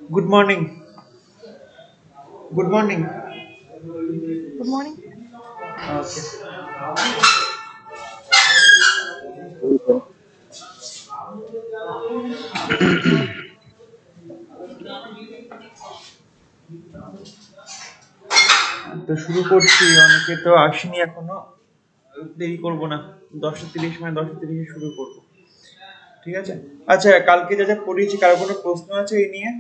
Good morning. Good morning. Good morning. Okay. তো শুরু করছি, অনেকে তো আসেনি এখনো। দেরি করব না। 10:30 মানে 10:30 শুরু করব। ঠিক আছে? আচ্ছা, কালকে যা যা পড়িয়েছি কারো কোনো প্রশ্ন আছে এই নিয়ে?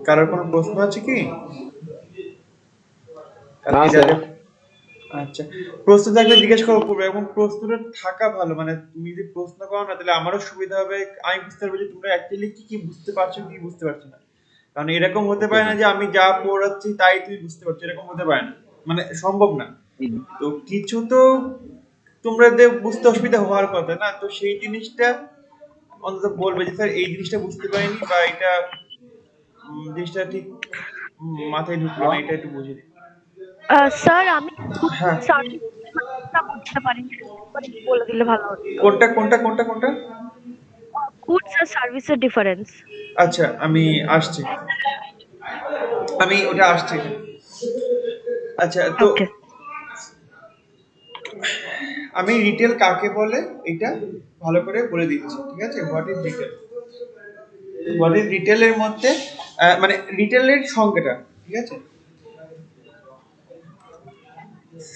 কারোর কোনো প্রশ্ন আছে কি? না কালকে যা স্যার। যা আচ্ছা, প্রশ্ন থাকলে জিজ্ঞেস করবো এবং প্রশ্নটা থাকা ভালো, মানে তুমি যদি প্রশ্ন করো না তাহলে আমারও সুবিধা হবে, আমি বুঝতে পারবো যে তোমরা অ্যাকচুয়ালি কি কি বুঝতে পারছো কি বুঝতে পারছো না। কারণ এরকম হতে ওকে পারে না স্যার। যে আমি যা পড়াচ্ছি তাই তুমি বুঝতে পারছো, এরকম হতে পারে না, মানে সম্ভব না। হুম। তো কিছু তো তোমরা বুঝতে অসুবিধা হওয়ার কথা না, তো সেই জিনিসটা অন্তত বলবে যে স্যার এই জিনিসটা বুঝতে পারিনি বা এটা জিনিসটা ঠিক মাথায় ঢুকলো না, এটা একটু বুঝিয়ে দিন। স্যার আমি ফুড হ্যাঁ, সার্ভিস টা বুঝতে পারিনি। একবার একটু বলে দিলে ভালো হতো। কোনটা? গুডস আর সার্ভিসের ডিফারেন্স। আচ্ছা, আমি আসছি, আমি ওটা আসছি। আচ্ছা, তো ওকে। আমি রিটেল কাকে বলে এটা ভালো করে বলে দিচ্ছি, ঠিক আছে? What is retail? What is রিটেলের মধ্যে মানে রিটেলের সংজ্ঞাটা, ঠিক আছে?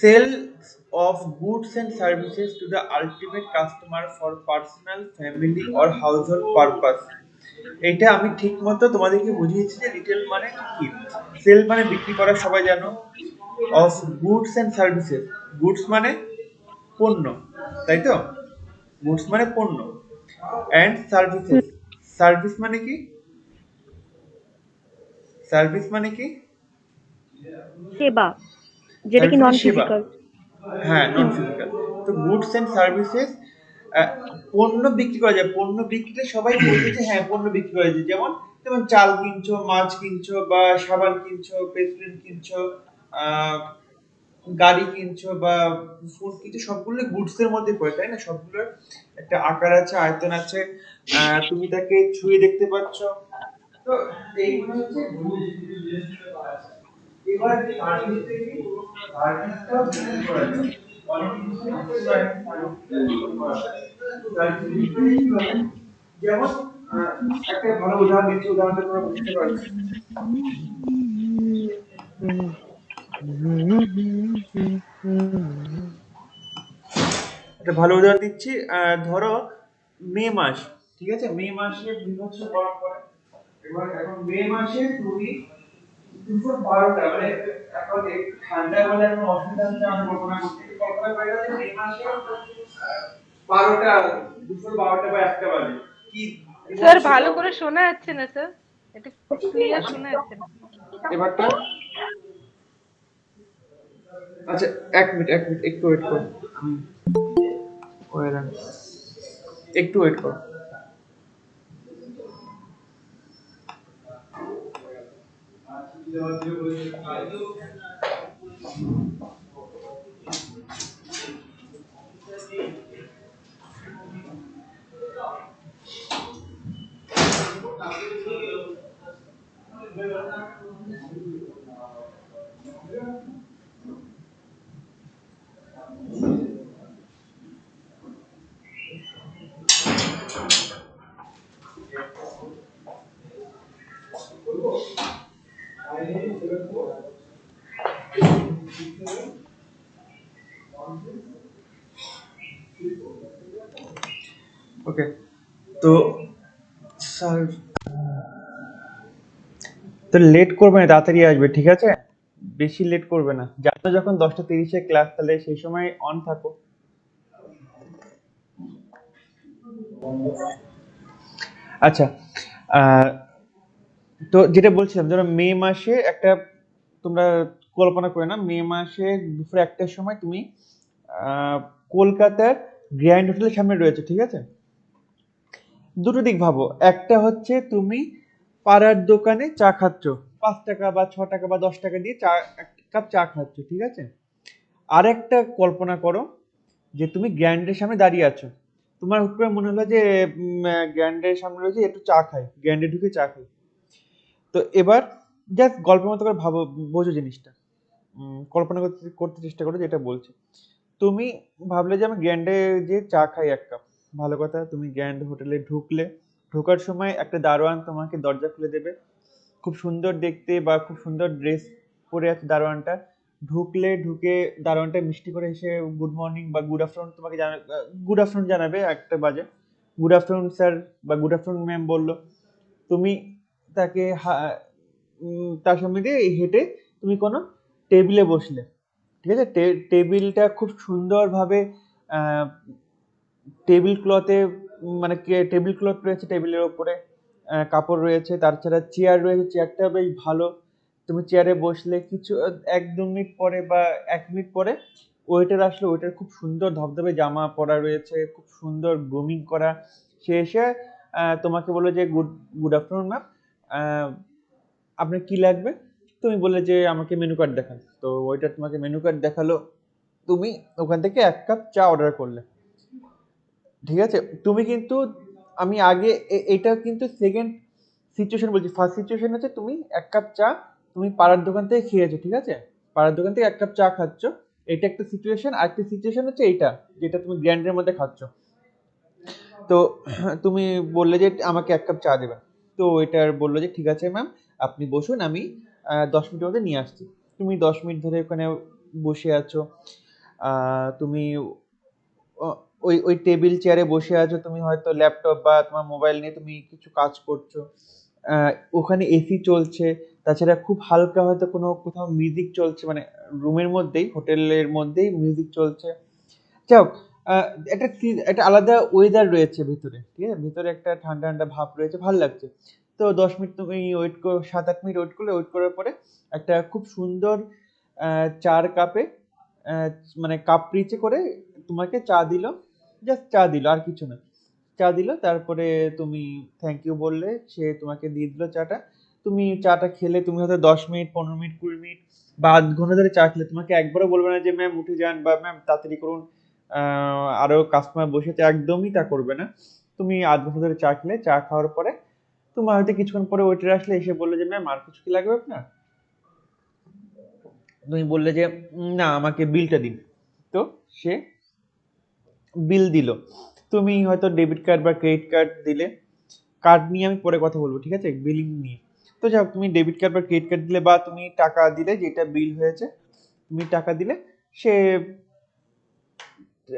Sale of goods and services to the ultimate customer for personal, family or household purpose. এটা আমি ঠিক মতো তোমাদেরকে বুঝিয়েছি যে রিটেল মানে কি। সেল মানে বিক্রি করা, সবাই জানো। Of goods and services, goods মানে পণ্য, তাই তো? গুডস মানে পণ্য, এন্ড সার্ভিসেস, সার্ভিস মানে কি? সার্ভিস মানে কি? সেবা, যেটা কি সার্ভিস মানে নন সেবা। ফিজিক্যাল। হ্যাঁ, নন হুম। ফিজিক্যাল। তো গুডস এন্ড সার্ভিসেস, পণ্য বিক্রি করা যায়। পণ্য বিক্রিতে সবাই বলবে যে হ্যাঁ পণ্য বিক্রি করা যায়, যেমন যেমন চাল কিনছো, মাছ কিনছো, বা সাবান কিনছো, পেট্রোল কিনছো, আহ, গাড়ি কিনছো, বা ফোন কিনছো, সবগুলো গুডস এর মধ্যে পড়ে, তাই না? সবগুলোর একটা আকার আছে, আয়তন আছে, তুমি তাকে ছুঁয়ে দেখতে পাচ্ছ। তো এইগুলো হচ্ছে goods। এবার সার্ভিস থেকে সার্ভিসটাও ডিফাইন করা যায়। অনেক কিছু যেমন একটা ভালো উদাহরণ দিচ্ছি, উদাহরণটা তোমরা বুঝতে পারবে। একটা ভালো উদাহরণ দিচ্ছি, ধরো মে মাস, ঠিক আছে? মে মাসে বিভৎস গরম পড়ে। এবার এখন মে মাসে তুমি দুপুর 12টা, মানে এখন একটু ঠান্ডা বলে এখন অসুবিধা হচ্ছে, আমি কল্পনা করছি, কল্পনা করে যে মে মাসে 12টা, দুপুর 12টা বা 1টা বাজে, কি স্যার বিভৎস ভালো গরম। করে শোনা যাচ্ছে না স্যার। এটা ক্লিয়ার শোনা যাচ্ছে না। এবারটা? আচ্ছা, 1 মিনিট একটু ওয়েট করো। ওয়েট একটু ওয়েট করো। ওকে, তো স্যার, তো লেট করবে না, তাড়াতাড়ি আসবে, ঠিক আছে? বেশি লেট করবে না, জানো যখন 10:30 ক্লাস, তাহলে সেই সময় অন থাকো। আচ্ছা, আহ, তো যেটা বলছিলাম, ধরো মে মাসে একটা, তোমরা কল্পনা করে না, মে মাসে দুপুর 1টার সময় তুমি আহ, কলকাতার গ্র্যান্ড হোটেলের সামনে রয়েছে, ঠিক আছে? দুটো দিক ভাবো, একটা হচ্ছে তুমি পাড়ার দোকানে চা খাচ্ছ, 5 টাকা বা 6 টাকা বা 10 টাকা দিয়ে চা, এক কাপ চা খাচ্ছ, ঠিক আছে? আর একটা কল্পনা করো যে তুমি গ্র্যান্ডের সামনে দাঁড়িয়ে আছো, তোমার হুট করে মনে হলো যে গ্র্যান্ডের সামনে রয়েছে, একটু চা খাই, গ্র্যান্ডে ঢুকে চা খাই। তো এবার জাস্ট গল্পের মতো করে ভাবো, বোঝো জিনিসটা, কল্পনা করতে করতে চেষ্টা করো যেটা বলছি। তুমি ভাবলে যে আমি গ্র্যান্ডে যে চা খাই এক কাপ, ভালো কথা, তুমি গ্র্যান্ড হোটেলে ঢুকলে, ঢোকার সময় একটা দারোয়ান তোমাকে দরজা খুলে দেবে, খুব সুন্দর দেখতে বা খুব সুন্দর ড্রেস পরে আছে দারোয়ানটা। ঢুকলে ঢুকে দারোয়ানটা মিষ্টি করে এসে গুড মর্নিং বা গুড আফটারনুন তোমাকে গুড আফটারনুন জানাবে, একটা বাজে, গুড আফটারনুন স্যার বা গুড আফটারনুন ম্যাম বললো। তুমি তাকে তার সামনে দিয়ে হেঁটে তুমি কোনো টেবিলে বসলে, ঠিক আছে, টেবিলটা খুব সুন্দরভাবে টেবিল ক্লথে, মানে টেবিল ক্লথ রয়েছে টেবিলের ওপরে, কাপড় রয়েছে, তাছাড়া চেয়ার রয়েছে, চেয়ারটা বেশ ভালো। তুমি চেয়ারে বসলে কিছু 1-2 মিনিট পরে বা 1 মিনিট পরে ওয়েটার আসলো, ওয়েটার খুব সুন্দর ধবধবে জামা পরা রয়েছে, খুব সুন্দর গ্রুমিং করা। সে এসে তোমাকে বললো যে গুড গুড আফটারনুন ম্যাম, আপনার কি লাগবে? তুমি বললে যে আমাকে মেনু কার্ড দেখান। তো ওয়েটার তোমাকে মেনু কার্ড দেখালো, তুমি ওখান থেকে 1 কাপ চা অর্ডার করলে, ঠিক আছে। তুমি কিন্তু, আমি আগে এটা কিন্তু সেকেন্ড সিচুয়েশন বলছি, ফার্স্ট সিচুয়েশন হচ্ছে তুমি 1 কাপ চা তুমি পাড়ার দোকান থেকে খেয়েছো, ঠিক আছে, পাড়ার দোকান থেকে 1 কাপ চা খাচ্ছ, এটা একটা সিচুয়েশন। আর একটা সিচুয়েশন হচ্ছে এইটা, যেটা তুমি গ্র্যান্ডের মধ্যে খাচ্ছ। তো তুমি বললে যে আমাকে 1 কাপ চা দেবেন। তো ওইটার বললো যে ঠিক আছে ম্যাম, আপনি বসুন, আমি 10 মিনিটের মধ্যে নিয়ে আসছি। তুমি 10 মিনিট ধরে ওখানে বসে আছো, তুমি ওই ওই টেবিল চেয়ারে বসে আছো, তুমি হয়তো ল্যাপটপ বা তোমার মোবাইল নিয়ে তুমি কিছু কাজ করছো, ওখানে এসি চলছে, তাছাড়া খুব হালকা হয়তো কোনো কোথাও মিউজিক চলছে, মানে রুমের মধ্যেই, হোটেলের মধ্যেই মিউজিক চলছে। যাই হোক, আহ, একটা একটা আলাদা ওয়েদার রয়েছে ভিতরে, ঠিক আছে, ভিতরে একটা ঠান্ডা ঠান্ডা ভাব রয়েছে, ভালো লাগছে। তো 10 মিনিট তুমি ওয়েট করো, 7-8 মিনিট ওয়েট করলে, ওয়েট করার পরে একটা খুব সুন্দর 4 কাপে, আহ, মানে কাপ রিচে করে তোমাকে চা দিল, জাস্ট চা দিল, আর কিছু না, চা দিল। তারপরে তুমি থ্যাংক ইউ বললে, সে তোমাকে দিয়ে দিল চাটা। তুমি চাটা খেলে, তুমি হয়তো 10 মিনিট, 15 মিনিট, 20 মিনিট বা আধ ঘন্টা ধরে চা খেলে, তোমাকে একবারও বলবে না যে ম্যাম উঠে যান বা ম্যাম তাড়াতাড়ি করুন, আরো কাস্টমার বসেছে, একদমই তা করবে না। তুমি আধ ঘন্টা ধরে চা খেলে, চা খাওয়ার পরে তোমার হয়তো কিছুক্ষণ পরে ওয়েটার আসলে, এসে বললো যে ম্যাম আর কিছু কি লাগবে আপনার? তুমি বললে যে না, আমাকে বিলটা দিন। তো সে বিল দিল। তুমি হয়তো ডেবিট কার্ড বা ক্রেডিট কার্ড দিলে, কার্ড নিয়ে আমি পরে কথা বলবো, ঠিক আছে, বিলিং নিয়ে। তো যাই হোক, তুমি ডেবিট কার্ড বা ক্রেডিট কার্ড দিলে বা তুমি টাকা দিলে, যেটা বিল হয়েছে তুমি টাকা দিলে, সে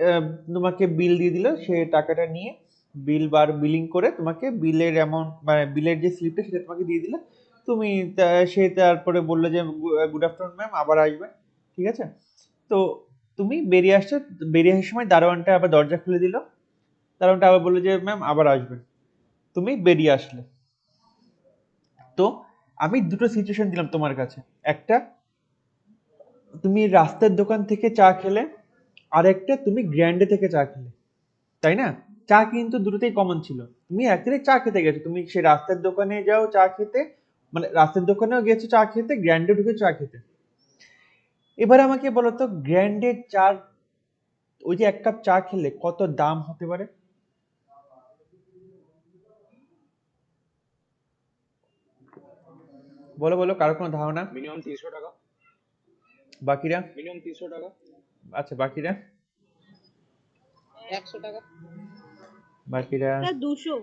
আহ, তোমাকে বিল দিয়ে দিল। সে টাকাটা নিয়ে বিল বার বিলিং করে তোমাকে বিলের অ্যামাউন্ট, মানে বিলের যে স্লিপটা সেটা তোমাকে দিয়ে দিল। তুমি সে তারপরে বললো যে গুড আফটারনুন ম্যাম, আবার আসবেন, ঠিক আছে। তো তুমি বেরিয়ে আসছো, বেরিয়ে আসার সময় দারোয়ানটা আবার দরজা খুলে দিল, দারোয়ানটা আবার বললো যে ম্যাম আবার আসবেন। তুমি বেরিয়ে আসলে। তো আমি দুটো সিচুয়েশন দিলাম তোমার কাছে, একটা তুমি রাস্তার দোকান থেকে চা খেলে, আর একটা তুমি গ্র্যান্ডে থেকে চা খেলে, তাই না? চা কিন্তু দুটোতেই কমন ছিল, তুমি অ্যাকচুয়ালি চা খেতে গেছো, তুমি সে রাস্তার দোকানে যাও চা খেতে, মানে রাস্তার দোকানেও গেছো চা খেতে, গ্র্যান্ডে ঢুকে চা খেতে। এবার আমাকে বলো তো, গ্র্যান্ডের চার, ওই যে 1 কাপ চা খেলে কত দাম হতে পারে? বলো বলো, কারো কোনো ধারণা? মিনিমাম 300 টাকা। বাকিরা? মিনিমাম 300 টাকা। আচ্ছা, বাকিরা? 100 টাকা। বাকিরা? 200।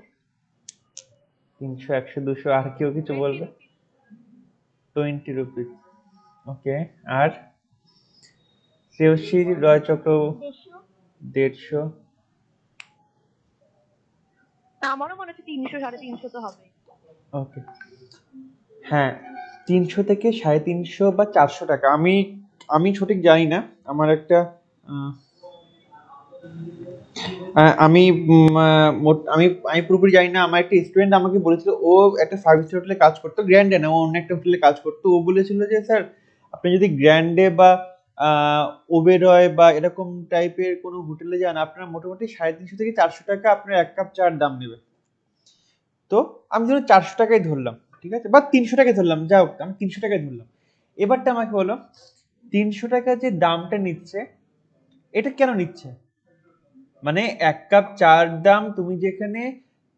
300, 100, 200, আর কেউ কিছু বলবে? 20 রুপিস। ওকে। আর শ্রেয়সী রয় চক্র? 150। আমারও মনে হচ্ছে 300, 350 তো হবে। ওকে, হ্যাঁ, 300 থেকে 350 বা 400 টাকা, আমি আমি সঠিক জানি না। আমার একটা আহ, আমি আমি আমি পুরোপুরি জানি না। আমার একটা স্টুডেন্ট আমাকে বলেছিল, ও একটা সার্ভিস হোটেলে কাজ করতো, গ্র্যান্ডে না, ও অন্য একটা হোটেলে কাজ করতো। ও বলেছিল যে স্যার, আপনি যদি গ্র্যান্ডে বা ওবেরয় বা এরকম টাইপের কোনো হোটেলে যান, আপনার মোটামুটি 350 থেকে 400 টাকা আপনার 1 কাপ চার দাম নেবে। তো আমি ধরুন 400 টাকাই ধরলাম, ঠিক আছে, বা 300 টাকাই ধরলাম, যা হোক আমি 300 টাকাই ধরলাম। এবারটা আমাকে বলো, 300 টাকা যে দামটা নিচ্ছে, এটা কেন নিচ্ছে? মানে এক কাপ চার দাম তুমি যেখানে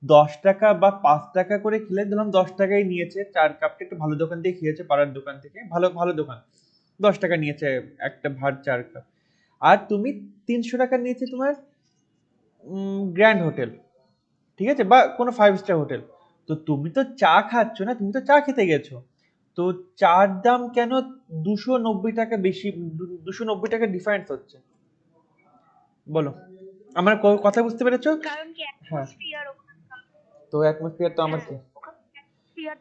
10 টাকা বা 5 টাকা করে খেলে, ধরলাম 10 টাকাই নিয়েছে, 4 কাপটা একটু ভালো দোকান থেকে খেয়েছে, পাড়ার দোকান থেকে, ভালো ভালো দোকান, 10 টাকা নিয়েছে একটা ভার 4 কাপ। আর তুমি 300 টাকা নিয়েছে তোমার গ্র্যান্ড হোটেল, ঠিক আছে, বা কোনো 5 স্টার হোটেল। তো তুমি তো চা খাচ্ছ না, তুমি তো চা খেতে গেছো, তো চার দাম কেন 290 টাকা বেশি, 290 টাকা ডিফারেন্স হচ্ছে, বলো? আমার কথা বুঝতে পেরেছো? কারণ কি হ্যাঁ, অ্যাটমসফিয়ার তো অ্যাটমসফিয়ার তো আমার হ্যাঁ, কি? ওখানে অ্যাটমসফিয়ার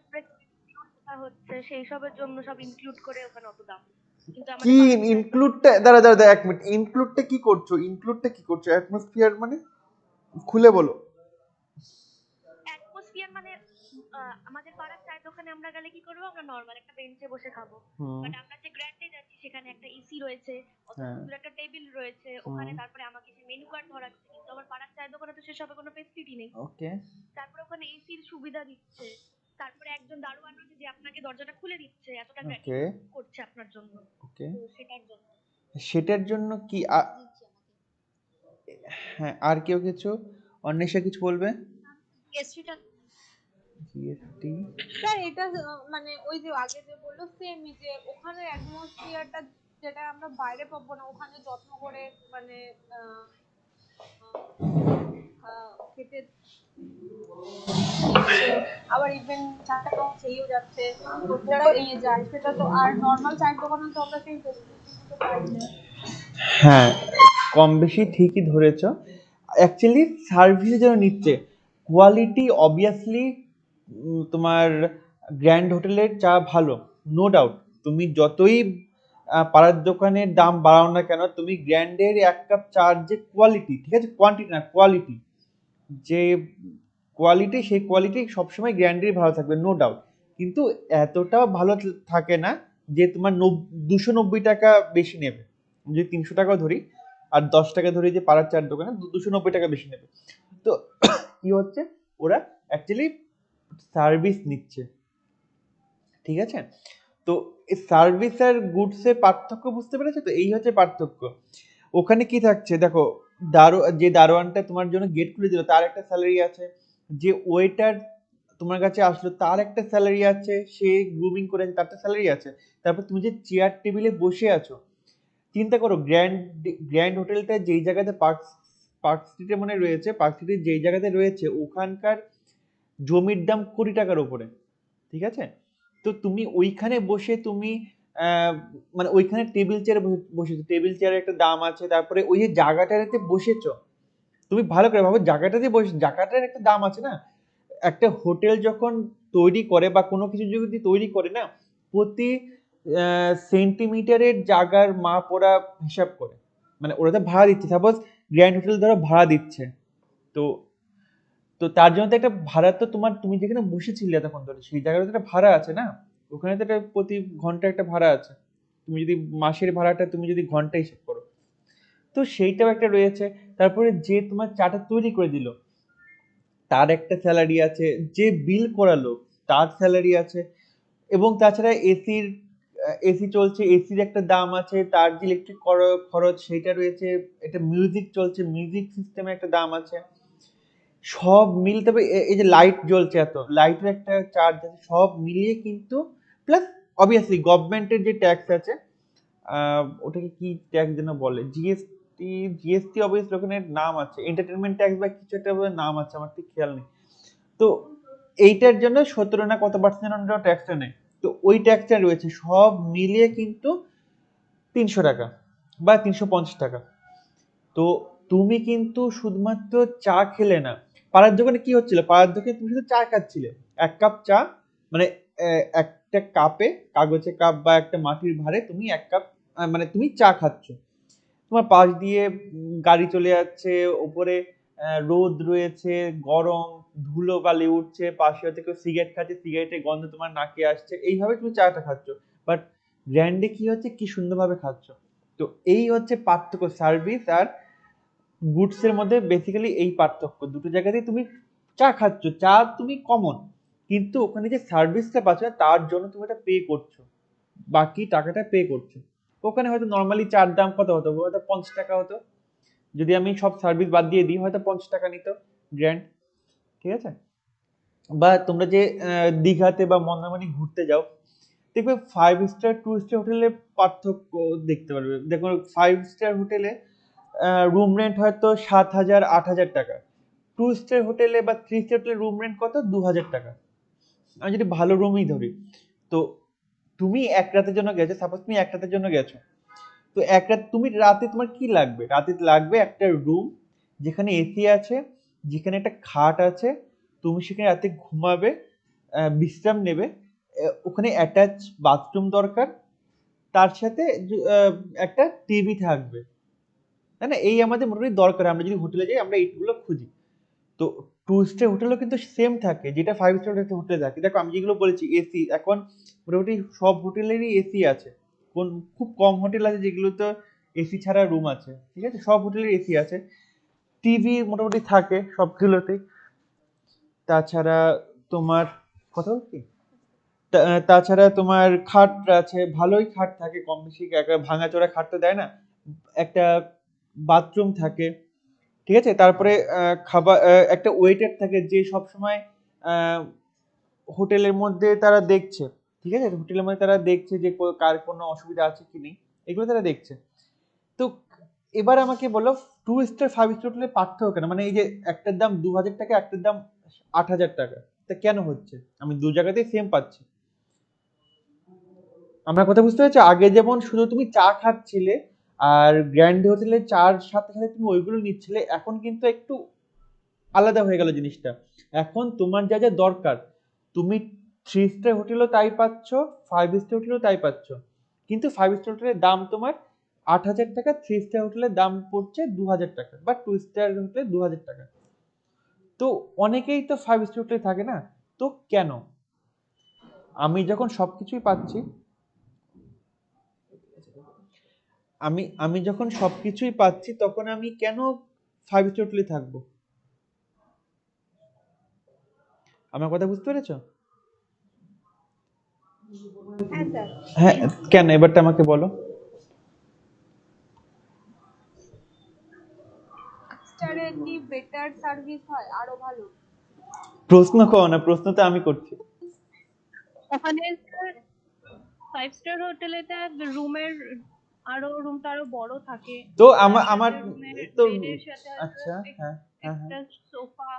হচ্ছে সেই সবের জন্য সব ইনক্লুড করে ওখানে অত দাম, কিন্তু কি আমাদের পাড়ার চায়ের দোকানে ইনক্লুডটা, দাঁড়া দাঁড়া দাঁড়া, 1 মিনিট, ইনক্লুডটা কি করছো, ইনক্লুডটা কি করছো অ্যাটমসফিয়ার মানে? খুলে বলো। অ্যাটমসফিয়ার মানে আমাদের পাড়ার চায়ের দোকানে আমরা গেলে কি করবো, আমরা নর্মাল একটা বেঞ্চে বসে খাবো, হুম। বাট আমরা যে গ্র্যান্ডে যাচ্ছি সেখানে একটা এসি রয়েছে, অত হ্যাঁ। সুন্দর একটা টেবিল রয়েছে ওখানে, তারপরে আমাকে সে মেনু কার্ড ধরাচ্ছে, কিন্তু আমার পাড়ার চায়ের দোকানে তো সেসবের কোনো ফেসিলিটি নেই। ওকে। তারপরে ওখানে এসির সুবিধা দিচ্ছে, তারপরে একজন দারোয়ান রয়েছে যে আপনাকে দরজাটা খুলে দিচ্ছে, এত টাকা ওকে। করছে আপনার জন্য, ওকে। তো সেটার জন্য। সেটার জন্য কি হ্যাঁ, আর কেউ কিছু, অন্বেষা কিছু বলবে? এসিটা জিএসটি। স্যার এটা মানে ওই যে আগে যে বললো সেমই, যে ওখানে অ্যাটমসফিয়ারটা যেটা আমরা বাইরে পাবো না, ওখানে যত্ন করে মানে খেতে দিচ্ছে, আবার ইভেন চাটা খেয়েও যাচ্ছে, হোটেলটাও নিয়ে যায়, সেটা তো আর নর্মাল চায়ের দোকানে তো আমরা সেই ফেসিলিটি পাই না। হ্যাঁ, কম বেশি ঠিকই ধরেছো। অ্যাকচুয়ালি সার্ভিস যেন নিচ্ছে, কোয়ালিটি অবভিয়াসলি তোমার গ্র্যান্ড হোটেলের চা ভালো, নো ডাউট। তুমি যতই পাড়ার দোকানের দাম বাড়াও না কেন, তুমি গ্র্যান্ডের 1 কাপ চার যে কোয়ালিটি, ঠিক আছে, কোয়ান্টিটি না কোয়ালিটি, যে কোয়ালিটি, সেই কোয়ালিটি সবসময় গ্র্যান্ডেরই ভালো থাকবে, নো ডাউট। কিন্তু এতটাও ভালো থাকে না যে তোমার 290 টাকা বেশি নেবে। আমি যদি 300 টাকাও ধরি আর 10 টাকা ধরি যে পাড়ার চার দোকানে, 290 টাকা বেশি নেবে। তো কি হচ্ছে, ওরা অ্যাকচুয়ালি সার্ভিস নিচ্ছে, ঠিক আছে। তো এই সার্ভিস আর গুডসের পার্থক্য বুঝতে পেরেছো? তো এই হচ্ছে পার্থক্য। ওখানে কি থাকছে দেখো, যে দারোয়ানটা তোমার জন্য গেট খুলে দিল তার একটা স্যালারি আছে, যে ওয়েটার তোমার কাছে আসলো তার একটা স্যালারি আছে, সে গ্রুমিং করে আছে তার একটা স্যালারি আছে। তারপর তুমি যে চেয়ার টেবিলে বসে আছো, চিন্তা করো গ্র্যান্ড হোটেলটা যেই জায়গাতে পার্ক স্ট্রিটে মনে রয়েছে, পার্ক স্ট্রিটের যেই জায়গাতে রয়েছে ওখানকার জমির দাম কোটি টাকার উপরে, ঠিক আছে। তো তুমি ওইখানে বসে তুমি মানে ওইখানে টেবিল চেয়ারে বসেছো, টেবিল চেয়ারের একটা দাম আছে, তারপরে ওই যে জায়গাটাতে বসেছো, তুমি ভালো করে ভাবো, জায়গাটাতে বসে জায়গাটার একটা দাম আছে না। একটা হোটেল যখন তৈরি করে বা কোনো কিছু যদি তৈরি করে না, প্রতি সেন্টিমিটারের জায়গার মাপ ওরা হিসাব করে, মানে ওরা তো ভাড়া দিচ্ছে, সাপোজ গ্র্যান্ড হোটেল ধরো ভাড়া দিচ্ছে, তো তো তার জন্য তো একটা ভাড়া, তো তোমার তুমি যেখানে বসেছিলে এতক্ষণ ধরে সেই জায়গাটা তো একটা ভাড়া আছে না, ওখানে তো একটা প্রতি ঘন্টা একটা ভাড়া আছে, তুমি যদি মাসের ভাড়াটা তুমি যদি ঘন্টা হিসেব করো, তো সেইটাও একটা রয়েছে। তারপরে যে তোমার চাটা তৈরি করে দিল তার একটা স্যালারি আছে, যে বিল করালো তার স্যালারি আছে, এবং তাছাড়া এসি চলছে, এসির একটা দাম আছে, তার যে ইলেকট্রিক খরচ সেইটা রয়েছে, এটা মিউজিক চলছে, মিউজিক সিস্টেমের একটা দাম আছে, সব মিল, তবে এই যে লাইট জ্বলছে, এত লাইটের একটা চার্জ আছে, সব মিলিয়ে কিন্তু, প্লাস অবভিয়াসলি গভর্নমেন্টের যে ট্যাক্স আছে, ওটাকে কি ট্যাক্স যেন বলে, জিএসটি, জিএসটি অবভিয়াসলি ওখানে নাম আছে, এন্টারটেনমেন্ট ট্যাক্স বা কিছু একটা নাম আছে, আমার ঠিক খেয়াল নেই। তো এইটার জন্য 17 না কত পার্সেন্ট ট্যাক্সটা নেয়, তো ওই ট্যাক্সটা রয়েছে, সব মিলিয়ে কিন্তু 300 টাকা বা 350 টাকা। তো তুমি কিন্তু শুধুমাত্র চা খেলে না, পাড়ার দোকানে কি হচ্ছিল, পাড়ার দোকানে তুমি শুধু চা খাচ্ছিলে, 1 কাপ চা, মানে একটা কাপে, কাগজের কাপ বা একটা মাটির ভাঁড়ে তুমি 1 কাপ, মানে তুমি চা খাচ্ছ, তোমার পাশ দিয়ে গাড়ি চলে যাচ্ছে, ওপরে রোদ রয়েছে, গরম, ধুলো বালি উঠছে, পাশে হয়তো কেউ সিগারেট খাচ্ছে, সিগারেটের গন্ধ তোমার নাকে আসছে, এইভাবে তুমি চাটা খাচ্ছ। বাট গ্র্যান্ডে কি হচ্ছে, কি সুন্দরভাবে খাচ্ছ। তো এই হচ্ছে পার্থক্য, সার্ভিস আর গুডস এর মধ্যে বেসিক্যালি এই পার্থক্য, দুটো জায়গাতেই তুমি চা খাচ্ছ, চা তুমি কমন, কিন্তু ওখানে যে সার্ভিসটা পাচ্ছ তার জন্য তুমি এটা পে করছো, বাকি টাকাটা পে করছো। ওখানে হয়তো নর্মালি চার দাম কত হতো, হয়তো 50 টাকা হতো, যদি আমি সব সার্ভিস বাদ দিয়ে দিই হয়তো 50 টাকা নিত গ্র্যান্ড, ঠিক আছে? বা তোমরা যে দীঘাতে বা মন্দারমণি ঘুরতে যাও, দেখবে 5 স্টার 2 স্টার হোটেলে পার্থক্য দেখতে পারবে। দেখো 5 স্টার হোটেলে রুম রেন্ট হয়তো 7,000 8,000 টাকা, 2 স্টার হোটেলে বা 3 স্টার হোটেলে রুম রেন্ট কত 2,000 টাকা। আমি যদি ভালো রুমই ধরি, তো তুমি এক রাতের জন্য গেছো, সাপোজ তুমি এক রাতের জন্য গেছো, তো এক রাত তুমি রাতে তোমার কি লাগবে? রাতে লাগবে একটা রুম যেখানে এসি আছে, যেখানে একটা খাট আছে, তুমি সেখানে রাতে ঘুমাবে, বিশ্রাম নেবে, ওখানে অ্যাটাচ বাথরুম দরকার, তার সাথে একটা টিভি থাকবে, তাই না? এই আমাদের মোটামুটি দরকার। আমরা যদি হোটেলে যাই আমরা এইগুলো খুঁজি। তো 2 স্টার হোটেলও কিন্তু সেম থাকে যেটা 5 স্টার হোটেলে থাকে। দেখো আমি যেগুলো বলেছি এসি, এখন মোটামুটি সব হোটেলেরই এসি আছে। খুব কম হোটেল আছে যেগুলোতে এসি ছাড়া রুম আছে, ঠিক আছে? সব হোটেলের এসি আছে, টিভি মোটামুটি থাকে সবগুলোতেই। তাছাড়া তোমার কথা কি, তাছাড়া তোমার খাট আছে, ভালোই খাট থাকে, কম বেশি একটা ভাঙাচোরা খাট তো দেয় না, একটা বাথরুম থাকে, ঠিক আছে? তারপরে খাবার, একটা ওয়েটার থাকে যে সব সময় হোটেলের মধ্যে তারা দেখছে, ঠিক আছে? হোটেলের মধ্যে তারা দেখছে যে কার কোনো অসুবিধা আছে কি নেই, এগুলো তারা দেখছে। তো এবার আমাকে বলো 2 স্টার 5 স্টার হোটেলের পার্থক্য কেন? মানে এই যে একটার দাম 2,000 টাকা, একটার দাম 8,000 টাকা, তা কেন হচ্ছে? আমি দু জায়গাতেই সেম পাচ্ছি। আমার কথা বুঝতে পারছো? আগে যেমন শুধু তুমি চা খাচ্ছিলে আর গ্র্যান্ড হোটেলে চার সাথে সাথে তুমি ওইগুলো নিচ্ছিলে, এখন কিন্তু একটু আলাদা হয়ে গেল জিনিসটা। এখন তোমার যা যা দরকার তুমি 3 স্টার হোটেলও তাই পাচ্ছ, 5 স্টার হোটেলও তাই পাচ্ছ, কিন্তু 5 স্টার হোটেলের দাম তোমার 8,000 টাকা, 3 স্টার হোটেলের দাম পড়ছে 2,000 টাকা, বা 2 স্টার হোটেলে 2,000 টাকা। তো অনেকেই তো 5 স্টার হোটেলে থাকে না, তো কেন? আমি যখন সবকিছুই পাচ্ছি, আমি যখন সবকিছুই পাচ্ছি তখন আমি কেন 5 স্টার হোটেলে থাকবো? আমার কথা বুঝতে পেরেছো? হ্যাঁ স্যার। হ্যাঁ, কেন এবারটা আমাকে বলো। স্টারে কি বেটার সার্ভিস হয়, আরো ভালো? প্রশ্ন করো না, প্রশ্ন তো আমি করছি। ওখানে ফাইভ স্টার হোটেলেতে রুমের রুমটা আরো বড় থাকে, তো তার আমার সাথে রুমের তো বেডের সাথে হয়তো আচ্ছা, হ্যাঁ হ্যাঁ হ্যাঁ, এক্সট্রা সোফা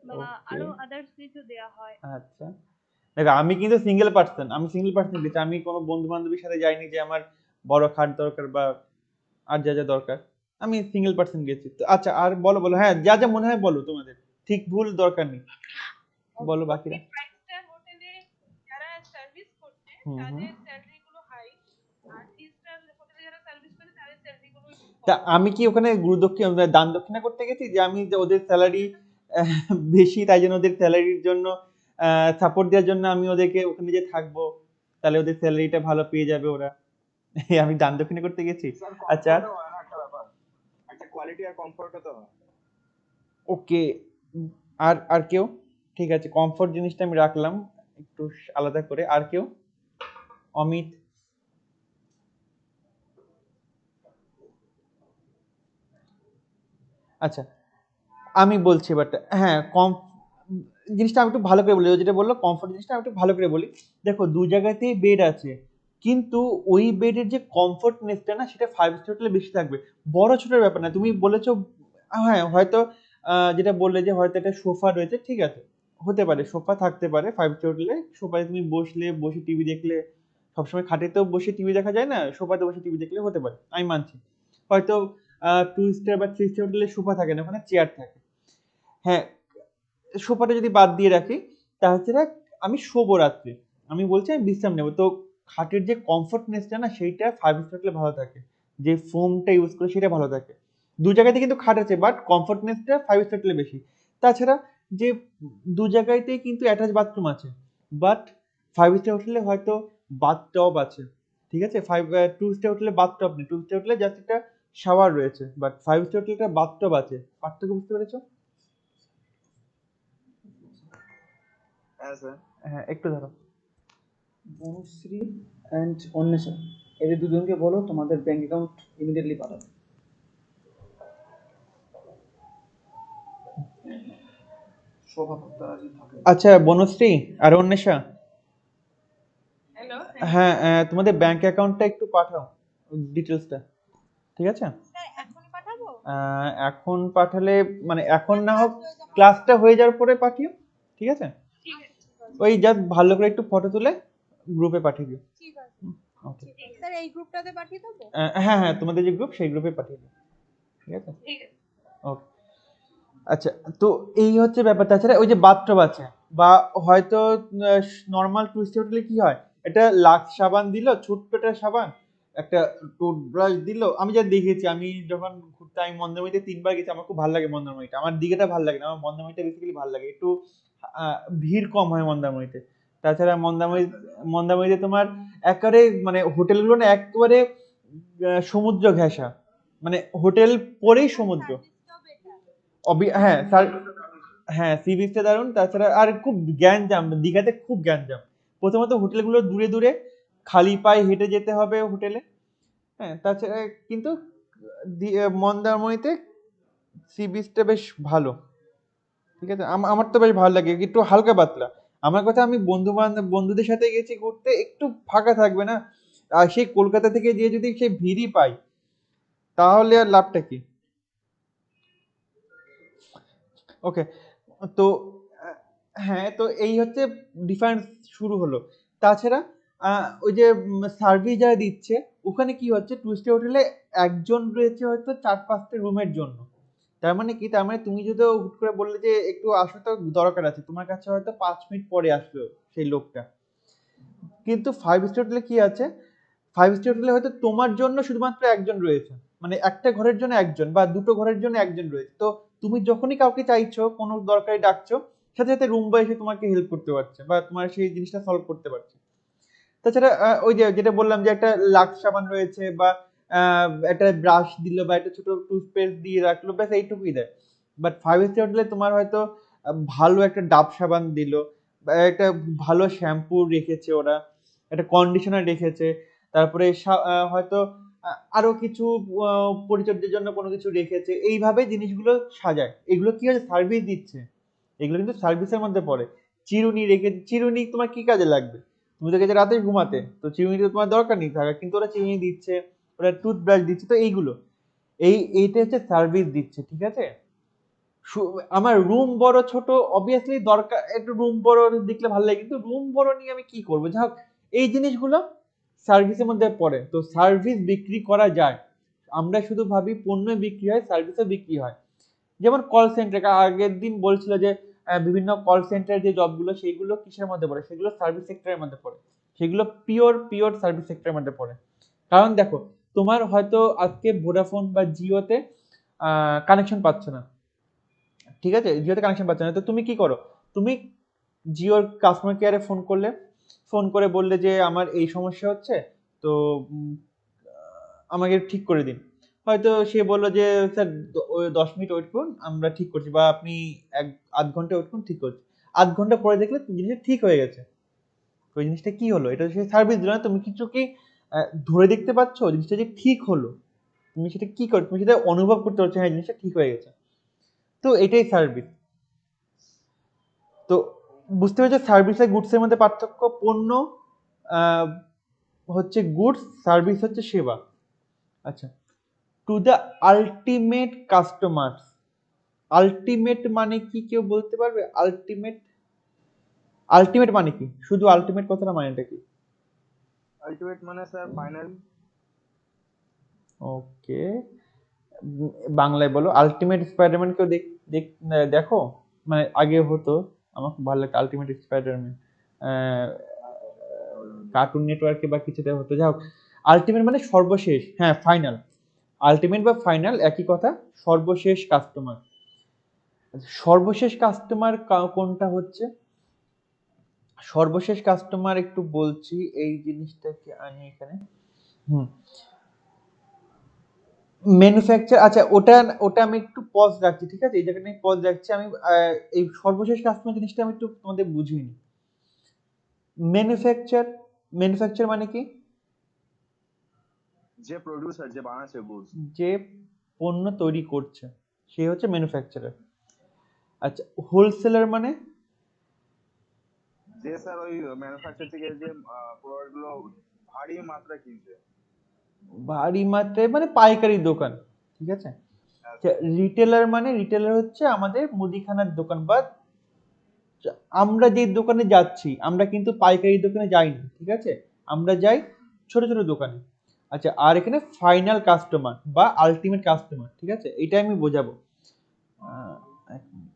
বা ওকে, আরো আদার্স কিছু দেয়া হয়। আচ্ছা। দেখো আমি কিন্তু সিঙ্গেল পার্সন, আমি সিঙ্গেল পার্সন গেছি, আমি কোনো বন্ধু বান্ধবের সাথে যাইনি যে আমার বড় খাট দরকার বা আর যা যা দরকার, আমি সিঙ্গেল পার্সন গেছি। তো আচ্ছা, আর বলো বলো, হ্যাঁ যা যা মনে হয় বলো, তোমাদের ঠিক ভুল দরকার নেই, বলো বাকিরা। ফাইভ স্টার হোটেলে যারা সার্ভিস করছে হুম হুম। তাদের স্যালারি গুলো হাই, আর থ্রি স্টার হোটেলে যারা সার্ভিস করছে তাদের স্যালারি গুলো তা আমি কি ওখানে দান দক্ষিণা করতে গেছি যে আমি যে ওদের স্যালারি বেশি তাই জন্য ওদের স্যালারির জন্য সাপোর্ট দেওয়ার জন্য আমি ওদেরকে ওখানে যে থাকবো, তাহলে ওদের স্যালারিটা ভালো পেয়ে যাবে ওরা, আমি দান দক্ষিণা করতে গেছি? আচ্ছা, একটা কোয়ালিটি আর কমফোর্টও তো হয়। ওকে, আর আর কেউ? ঠিক আছে, কমফোর্ট জিনিসটা আমি রাখলাম একটু আলাদা করে। আর কেউ? অমিত? আচ্ছা, আমি বলছি বাট হ্যাঁ, জিনিসটা আমি একটু ভালো করে বলি, ও যেটা বললো কমফোর্ট জিনিসটা আমি একটু ভালো করে বলি। দেখো দু জায়গাতেই বেড আছে, কিন্তু ওই বেডের যে কমফোর্টনেসটা না সেটা 5 স্টার হোটেলে বেশি থাকবে। বড় ছোটোর ব্যাপার না, তুমি বলেছো হ্যাঁ হয়তো যেটা বললে যে হয়তো একটা সোফা রয়েছে, ঠিক আছে, হতে পারে সোফা থাকতে পারে 5 স্টার হোটেলে, সোফায় তুমি বসে টিভি দেখলে, সবসময় খাটেতেও বসে টিভি দেখা যায় না, সোফাতে বসে টিভি দেখলে হতে পারে, আমি মানছি। হয়তো 2 স্টার বা 3 স্টার হোটেলে সোফা থাকে না, ওখানে চেয়ার থাকে। হ্যাঁ, সোফাটা যদি বাদ দিয়ে রাখি, তাছাড়া আমি শোবো রাত্রে, আমি বলছি আমি বিশ্রাম নেবো, তো খাটের যে কমফোর্টনেসটা না সেইটা 5 স্টার হোটেলে ভালো থাকে, যে ফোমটা ইউজ করে সেটা ভালো থাকে। দু জায়গাতে কিন্তু খাট আছে বাট কমফোর্টনেসটা 5 স্টার হোটেলে বেশি। তাছাড়া যে দু জায়গাতেই কিন্তু অ্যাটাচ বাথরুম আছে, বাট 5 স্টার হোটেলে হয়তো বাথটব আছে, ঠিক আছে? 2 স্টার হোটেলে বাথটব নেই, 2 স্টার হোটেলে জাস্ট একটা শাওয়ার রয়েছে, বাট 5 স্টার হোটেলে একটা বাথটব আছে। পার্থক্য বুঝতে পেরেছো? হ্যাঁ স্যার। হ্যাঁ, একটু ধরো। বনশ্রী অ্যান্ড অন্বেষা, এদের দুজনকে বলো তোমাদের ব্যাংক অ্যাকাউন্ট ইমিডিয়েটলি পাঠাও। সভাপতি থাকে। আচ্ছা বনশ্রী আর অন্বেষা, হ্যাঁ তোমাদের ব্যাংক অ্যাকাউন্টটা একটু পাঠাও, ডিটেলসটা, ঠিক আছে? স্যার এখনই পাঠাবো? এখন পাঠালে মানে এখন না হোক, ক্লাস হয়ে যাওয়ার ক্লাসটা হয়ে যাওয়ার পরে পাঠিও, ঠিক আছে? ঠিক আছে। ওই জাস্ট ভালো করে একটু ফটো তুলে গ্রুপে পাঠিয়ে দিও। ঠিক আছে। ওকে। ঠিক আছে। স্যার এই গ্রুপটাতে পাঠিয়ে দেবো? হ্যাঁ হ্যাঁ, তোমাদের যে গ্রুপ সেই গ্রুপে পাঠিয়ে দিও, ঠিক আছে? ওকে। আচ্ছা, তো এই হচ্ছে ব্যাপার। তাছাড়া ওই যে বাথটব আছে, বা হয়তো নর্মাল টুরিস্ট হোটেলে কি হয়, এটা লাক্স সাবান দিল, ছোট্ট একটা সাবান, একটা টুথব্রাশ দিল। আমি যা দেখেছি, আমি যখন ঘুরতে, আমি মন্দারমণিতে 3 বার গেছি, আমার খুব ভালো লাগে মন্দারমণিটা। আমার দিঘাটা ভালো লাগে না, আমার মন্দারমণিটা বেসিক্যালি ভালো লাগে, একটু ভিড় কম হয় মন্দারমণিতে। তাছাড়া মন্দারমণিতে তোমার একেবারে মানে হোটেলগুলো না একেবারে সমুদ্র ঘেঁষা, মানে হোটেল পরেই সমুদ্র। সার্ভিসটাও বেটার। হ্যাঁ হ্যাঁ, সি বিচটা দারুণ। তাছাড়া আর খুব গ্যাঞ্জাম, দীঘাতে খুব গ্যাঞ্জাম। প্রথমত হোটেলগুলো দূরে দূরে, খালি পায়ে হেঁটে যেতে হবে হোটেলে। হ্যাঁ, তাছাড়া কিন্তু মন্দারমণিতে সি বিচটা বেশ ভালো, ঠিক আছে? আমার তো বেশ ভালো লাগে, একটু হালকা পাতলা। আমার কথা, আমি বন্ধুদের সাথে গেছি ঘুরতে, একটু ফাঁকা থাকবে না? আর সেই কলকাতা থেকে গিয়ে যদি সেই ভিড়ই পাই, তাহলে আর লাভটা কি? ওকে। তো হ্যাঁ, তো এই হচ্ছে ডিফারেন্স শুরু হলো। তাছাড়া ওই যে সার্ভিস যারা দিচ্ছে, ওখানে কি হচ্ছে, টুরিস্ট হোটেলে একজন রয়েছে হয়তো 4-5টা রুমের জন্য। তার মানে কি, তার মানে তুমি যদি হুট করে বললে যে একটু আসো, তো দরকার আছে, তোমার কাছে হয়তো 5 মিনিট পরে আসলো সেই লোকটা। কিন্তু 5 স্টার হোটেলে কি আছে, 5 স্টার হোটেলে হয়তো তোমার জন্য শুধুমাত্র একজন রয়েছে, মানে একটা ঘরের জন্য একজন, বা দুটো ঘরের জন্য একজন রয়েছে। তো তুমি যখনই কাউকে চাইছো, কোনো দরকারে ডাকছো, সাথে সাথে রুম বয় এসে তোমাকে হেল্প করতে পারছে, বা তোমার সেই জিনিসটা সলভ করতে পারছে। তাছাড়া ওই যে যেটা বললাম, যে একটা লাক্স সাবান রয়েছে, বা একটা ব্রাশ দিল, বা একটা ছোট টুথপেস্ট দিয়ে রাখলো, ব্যাস এইটুকুই দেয়। বাট 5 স্টার হোটেলে তোমার হয়তো ভালো একটা ডাব সাবান দিল, বা একটা ভালো শ্যাম্পু রেখেছে ওরা, একটা কন্ডিশনার রেখেছে, তারপরে হয়তো আরো কিছু পরিচর্যার জন্য কোনো কিছু রেখেছে। এইভাবে জিনিসগুলো সাজায়। এগুলো কি হচ্ছে, সার্ভিস দিচ্ছে, এগুলো কিন্তু সার্ভিসের মধ্যে পড়ে। চিরুনি রেখে, চিরুনি তোমার কি কাজে লাগবে? তুমি তো গেছে রাতে ঘুমাতে, তো চিরুনি তো তোমার দরকার নেই থাকা, কিন্তু ওরা চিরুনি দিচ্ছে, ওরা টুথব্রাশ দিচ্ছে। তো এইগুলো, এইটা হচ্ছে সার্ভিস দিচ্ছে, ঠিক আছে? আমার রুম বড় ছোট অবভিয়াসলি দরকার, একটু রুম বড় দেখলে ভালো লাগে, কিন্তু রুম বড় নিয়ে আমি কি করবো? যাই হোক, এই জিনিসগুলো সার্ভিসের মধ্যে পড়ে। তো সার্ভিস বিক্রি করা যায়। আমরা শুধু ভাবি পণ্য বিক্রি হয়, সার্ভিসও বিক্রি হয়। যেমন কল সেন্টার, আগের দিন বলছিল যে বিভিন্ন কল সেন্টার যে জবগুলো, সেইগুলো কিসের মধ্যে পড়ে? সেগুলো সার্ভিস সেক্টরের মধ্যে পড়ে। সেগুলো পিওর সার্ভিস সেক্টরের মধ্যে পড়ে। কারণ দেখো, তোমার হয়তো আজকে ভোডাফোন বা জিওতে কানেকশন পাচ্ছ না, ঠিক আছে? জিওতে কানেকশন পাচ্ছ না, তো তুমি কি করো? তুমি জিওর কাস্টমার কেয়ারে ফোন করলে, ফোন করে বললে যে আমার এই সমস্যা হচ্ছে, তো আমাকে ঠিক করে দিন। হয়তো সে বললো যে স্যার 10 মিনিট ওয়েট করুন, আমরা ঠিক করছি, বা আপনি আধ ঘন্টা ওয়েট করুন, ঠিক করছি। আধ ঘন্টা পরে দেখলে জিনিসটা ঠিক হয়ে গেছে। ওই জিনিসটা কি হলো? এটা সে সার্ভিস দিল না। তুমি কিছু কি ধরে দেখতে পাচ্ছ জিনিসটা যে ঠিক হলো? তুমি সেটা কি করো? তুমি সেটা অনুভব করতে পারছো, হ্যাঁ জিনিসটা ঠিক হয়ে গেছে। তো এটাই সার্ভিস। তো বুঝতে পেরেছো সার্ভিস আর গুডস এর মধ্যে পার্থক্য? পণ্য আহ, হচ্ছে গুডস, সার্ভিস হচ্ছে সেবা। আচ্ছা, two the ultimate customers. Ultimate মানে কি, কেউ বলতে পারবে? আলটিমেট, আলটিমেট মানে কি? শুধু আলটিমেট কথাটা মানেটা কি? আলটিমেট মানে স্যার ফাইনাল। ওকে, বাংলায় বলো। আলটিমেট স্পাইডারম্যান কেউ দেখো? মানে আগে হতো, আমার খুব ভালো লাগতো আলটিমেট স্পাইডারম্যান, কার্টুন নেটওয়ার্কে বা কিছুতে হতো। যাই হোক, আলটিমেট মানে সর্বশেষ, হ্যাঁ ফাইনাল। আলটিমেট বা ফাইনাল একই কথা। সর্বশেষ কাস্টমার। সর্বশেষ কাস্টমার কোনটা হচ্ছে? সর্বশেষ কাস্টমার একটু বলছি, এই জিনিসটাকে আনি এখানে। হুম, ম্যানুফ্যাকচার। আচ্ছা, ওটা ওটা আমি একটু পজ রাখছি, ঠিক আছে? এই জায়গাটা আমি পজ রাখছি। আমি এই সর্বশেষ কাস্টমার জিনিসটা আমি একটু তোমাদের বুঝিয়ে নিই। ম্যানুফ্যাকচার, ম্যানুফ্যাকচার মানে কি? যে প্রোডিউসার, যে বানাচ্ছে গুডস। যে পণ্য তৈরি করছে, সে হচ্ছে ম্যানুফ্যাকচারার। আচ্ছা, হোলসেলার মানে? যে স্যার ওই ম্যানুফ্যাকচার থেকে যে প্রোডাক্ট গুলো ভারী মাত্রা কিনছে। ভারী মাত্রায় মানে পাইকারি দোকান, ঠিক আছে। হ্যাঁ আচ্ছা, স্যার। রিটেলার মানে? রিটেলার হচ্ছে আমাদের মুদিখানার দোকান, বা আমরা যে দোকানে যাচ্ছি আমরা কিন্তু পাইকারি দোকানে যাই না, ঠিক আছে, আমরা যাই ছোট ছোট দোকানে। আচ্ছা, আর এখানে ফাইনাল কাস্টমার বা আলটিমেট কাস্টমার, ঠিক আছে, এটা আমি বোঝাবো। এক মিনিট।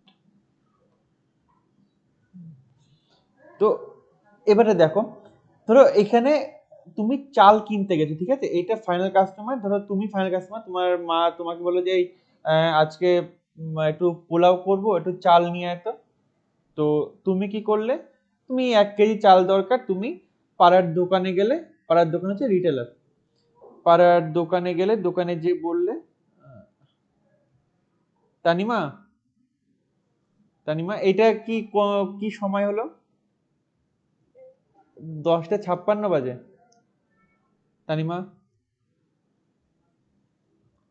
তো এবারে দেখো, ধরো এখানে তুমি চাল কিনতে গেছো, ঠিক আছে, এটা ফাইনাল কাস্টমার। ধরো তুমি ফাইনাল কাস্টমার, তোমার মা তোমাকে বললো যে আজকে একটু পোলাও করবো, একটু চাল নিয়ে আয় তো। তো তুমি কি করলে, তুমি 1 কেজি চাল দরকার, তুমি পাড়ার দোকানে গেলে। পাড়ার দোকান হচ্ছে রিটেলার। পাড়ার দোকানে গেলে, দোকানে যে বললে তানিমা, তানিমা এটা কি কি সময় হলো? 10টা 56 বাজে। তানিমা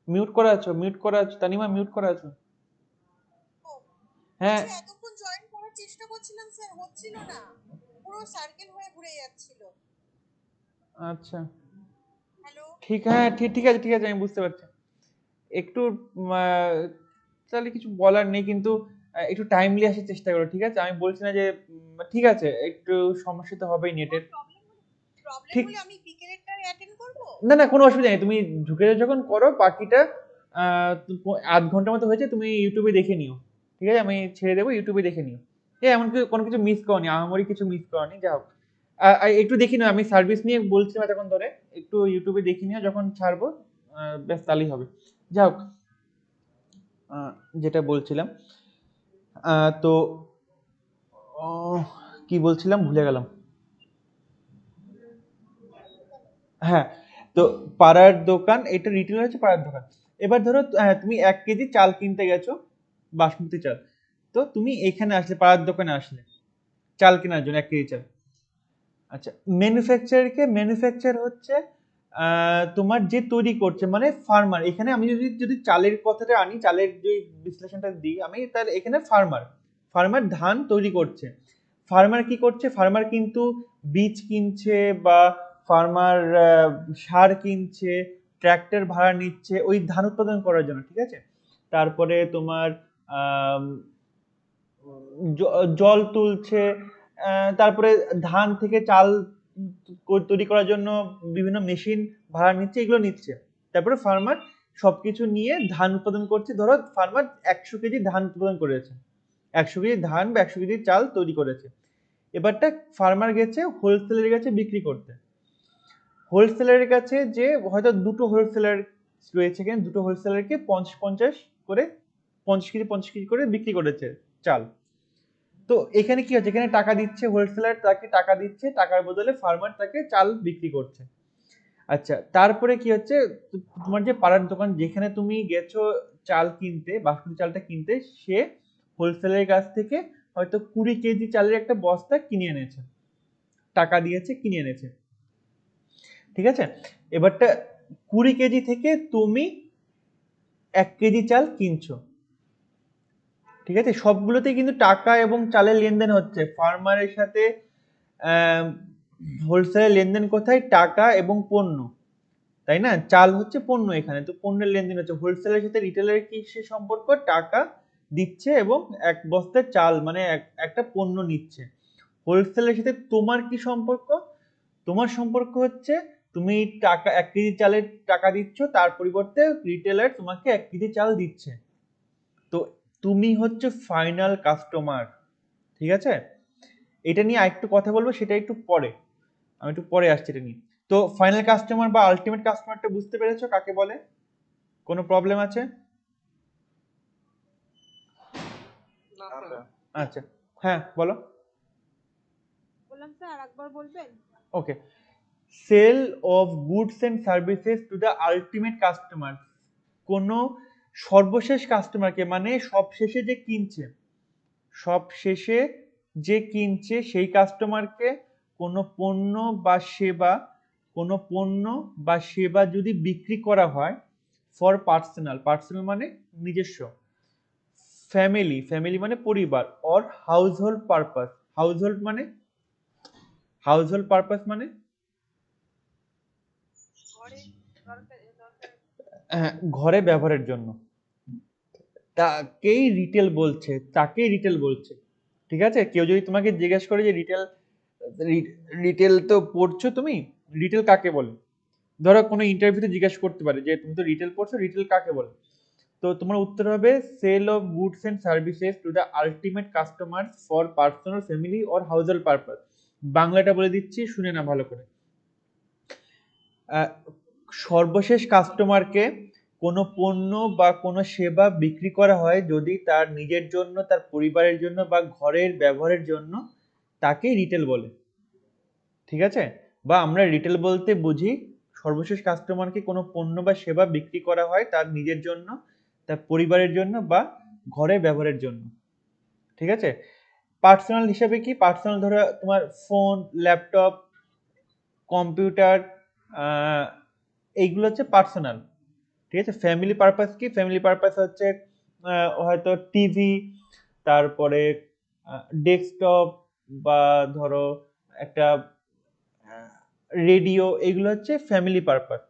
মিউট করা আছো, মিউট করা আছো, তানিমা মিউট করা আছো। হ্যাঁ, আচ্ছা এতক্ষণ জয়েন করার চেষ্টা করছিলাম স্যার, হচ্ছিল না, পুরো সার্কেল হয়ে ঘুরে যাচ্ছিল। আচ্ছা, হ্যালো। ঠিক, হ্যাঁ ঠিক, ঠিক আছে, ঠিক আছে, আমি বুঝতে পারছি। একটু তাহলে কিছু বলার নেই, কিন্তু একটু টাইমলি আসার চেষ্টা করো, ঠিক আছে। আমি বলছি না যে ঠিক আছে, একটু সমস্যা তো হবেই নেটের। প্রবলেম ঠিক, হলে আমি বিকেলেরটাই অ্যাটেন্ড করব। না না, কোনো অসুবিধা নেই, তুমি ঢুকে যখন করো বাকিটা 8 ঘন্টার মতো হয়েছে, তুমি ইউটিউবে দেখে নিও, ঠিক আছে, আমি ছেড়ে দেবো, ইউটিউবে দেখে নিও। এমন কোনো কিছু মিস করনি, আহামরি কিছু মিস করনি, যা হোক। একটু দেখে নিও, আমি সার্ভিস নিয়ে বলছিলাম এতক্ষণ ধরে, একটু ইউটিউবে দেখে নিও, যখন ছাড়বো ব্যাস তাহলেই হবে। যা হোক, আহ, যেটা বলছিলাম, তো কি বলছিলাম ভুলে গেলাম। হ্যাঁ, তো পাড়ার দোকান, এটা রিটেলার হচ্ছে পাড়ার দোকান। এবার ধরো তুমি 1 কেজি চাল কিনতে গেছো, বাসমতি চাল। তো তুমি এখানে আসলে, পাড়ার দোকানে আসলে চাল কেনার জন্য 1 কেজি চাল। আচ্ছা, ম্যানুফ্যাকচার হচ্ছে তোমার যে তৈরি করছে মানে ফার্মার। এখানে আমি যদি যদি চালের কথাটা আনি, চালের যে বিশ্লেষণটা দিই আমি, তাহলে এখানে ফার্মার, ফার্মার ধান তৈরি করছে। ফার্মার কি করছে, ফার্মার কিন্তু বীজ কিনছে, বা ফার্মার সার কিনছে, ট্র্যাক্টর ভাড়া নিচ্ছে ওই ধান উৎপাদন করার জন্য, ঠিক আছে। তারপরে তোমার আম, জল তুলছে, তারপরে ধান থেকে চাল তৈরি করার জন্য বিভিন্ন মেশিন ভাড়া নিচ্ছে, এগুলো নিচ্ছে। তারপরে ফার্মার সবকিছু নিয়ে ধান উৎপাদন করছে। ধরো ফার্মার 100 কেজি ধান উৎপাদন করেছে, 100 কেজি ধান বা 100 কেজি চাল তৈরি করেছে। এবারটা ফার্মার গেছে হোলসেলের কাছে বিক্রি করতে। হোলসেলারের কাছে যে হয়তো দুটো হোলসেলার রয়েছে, এখানে দুটো হোলসেলারকে 50-50 করে, 50 কেজি 50 কেজি করে বিক্রি করেছে চাল। তো এখানে কি হচ্ছে, এখানে টাকা দিচ্ছে হোলসেলার, তাকে টাকা দিচ্ছে, টাকার বদলে ফার্মার তাকে চাল বিক্রি করছে। আচ্ছা, তারপরে কি হচ্ছে, তোমার যে পাড়ার দোকান যেখানে তুমি গেছো চাল কিনতে, বাসমতি চালটা কিনতে, সে হোলসেলারের কাছ থেকে হয়তো 20 কেজি চালের একটা বস্তা কিনে এনেছে, টাকা দিয়েছে, কিনে এনেছে, ঠিক আছে। এবারটা 20 কেজি থেকে তুমি 1 কেজি চাল কিনছো, ঠিক আছে। সবগুলোতেই কিন্তু টাকা এবং চালের লেনদেন হচ্ছে। ফার্মারের সাথে হোলসেলের লেনদেন কোথায়, টাকা এবং পণ্য, তাই না। চাল হচ্ছে পণ্য, এখানে তো পণ্যের লেনদেন হচ্ছে। হোলসেলের সাথে রিটেলারের কি সে সম্পর্ক, টাকা দিচ্ছে এবং এক বস্তা চাল মানে একটা পণ্য নিচ্ছে। হোলসেলের সাথে তোমার কি সম্পর্ক, তোমার সম্পর্ক হচ্ছে তুমি টাকা 1 কেজি চালের টাকা দিচ্ছ, তার পরিবর্তে রিটেলার তোমাকে 1 কেজি চাল দিচ্ছে। তো তুমি হচ্ছে ফাইনাল কাস্টমার, ঠিক আছে। এটা নিয়ে আরেকটু কথা বলবো, সেটা একটু পরে, আমি একটু পরে আসছি এটা নিয়ে। তো ফাইনাল কাস্টমার বা আলটিমেট কাস্টমারটা বুঝতে পেরেছো কাকে বলে? কোনো প্রবলেম আছে? আচ্ছা, হ্যাঁ বলো। বললাম স্যার আরেকবার বলবেন। Okay, sale of goods and services to the ultimate customer. কোনো সর্বশেষ কাস্টমারকে, মানে সবশেষে যে কিনছে, সবশেষে যে কিনছে সেই কাস্টমারকে কোনো পণ্য বা সেবা, কোনো পণ্য বা সেবা যদি বিক্রি করা হয় ফর পার্সোনাল, পার্সোনাল মানে নিজস্ব, ফ্যামিলি, ফ্যামিলি মানে পরিবার, অর হাউসহোল্ড পারপাস, হাউসহোল্ড মানে হাউসহোল্ড পারপাস মানে ঘরে ব্যবহারের জন্য, তাকেই রিটেল বলছে, তাকেই রিটেল বলছে। ঠিক আছে, কেউ যদি তোমাকে জিজ্ঞেস করে যে রিটেল, রিটেল তো পড়ছো তুমি, রিটেল কাকে বলে, ধরো কোনো ইন্টারভিউতে জিজ্ঞেস করতে পারে যে তুমি তো রিটেল পড়ছো, রিটেল কাকে বলে, তো তোমার উত্তর হবে sale of goods and services to the ultimate customers for personal, family or household purpose. বাংলাটা বলে দিচ্ছি, শুনে না ভালো করে। সর্বশেষ কাস্টমারকে কোনো পণ্য বা কোনো সেবা বিক্রি করা হয় যদি তার নিজের জন্য, তার পরিবারের জন্য বা ঘরের ব্যবহারের জন্য, তাকে রিটেল বলে। ঠিক আছে, বা আমরা রিটেল বলতে বুঝি সর্বশেষ কাস্টমারকে কোনো পণ্য বা সেবা বিক্রি করা হয় তার নিজের জন্য, তার পরিবারের জন্য বা ঘরের ব্যবহারের জন্য। ঠিক আছে, পার্সোনাল হিসাবে কি, পার্সোনাল ধরো তোমার ফোন, ল্যাপটপ, কম্পিউটার, এইগুলো হচ্ছে পার্সোনাল। ঠিক আছে, ফ্যামিলি পারপাস কি, ফ্যামিলি পারপাস হচ্ছে হয়তো টিভি, তারপরে ডেস্কটপ, বা ধরো একটা রেডিও, এগুলো হচ্ছে ফ্যামিলি পারপাস।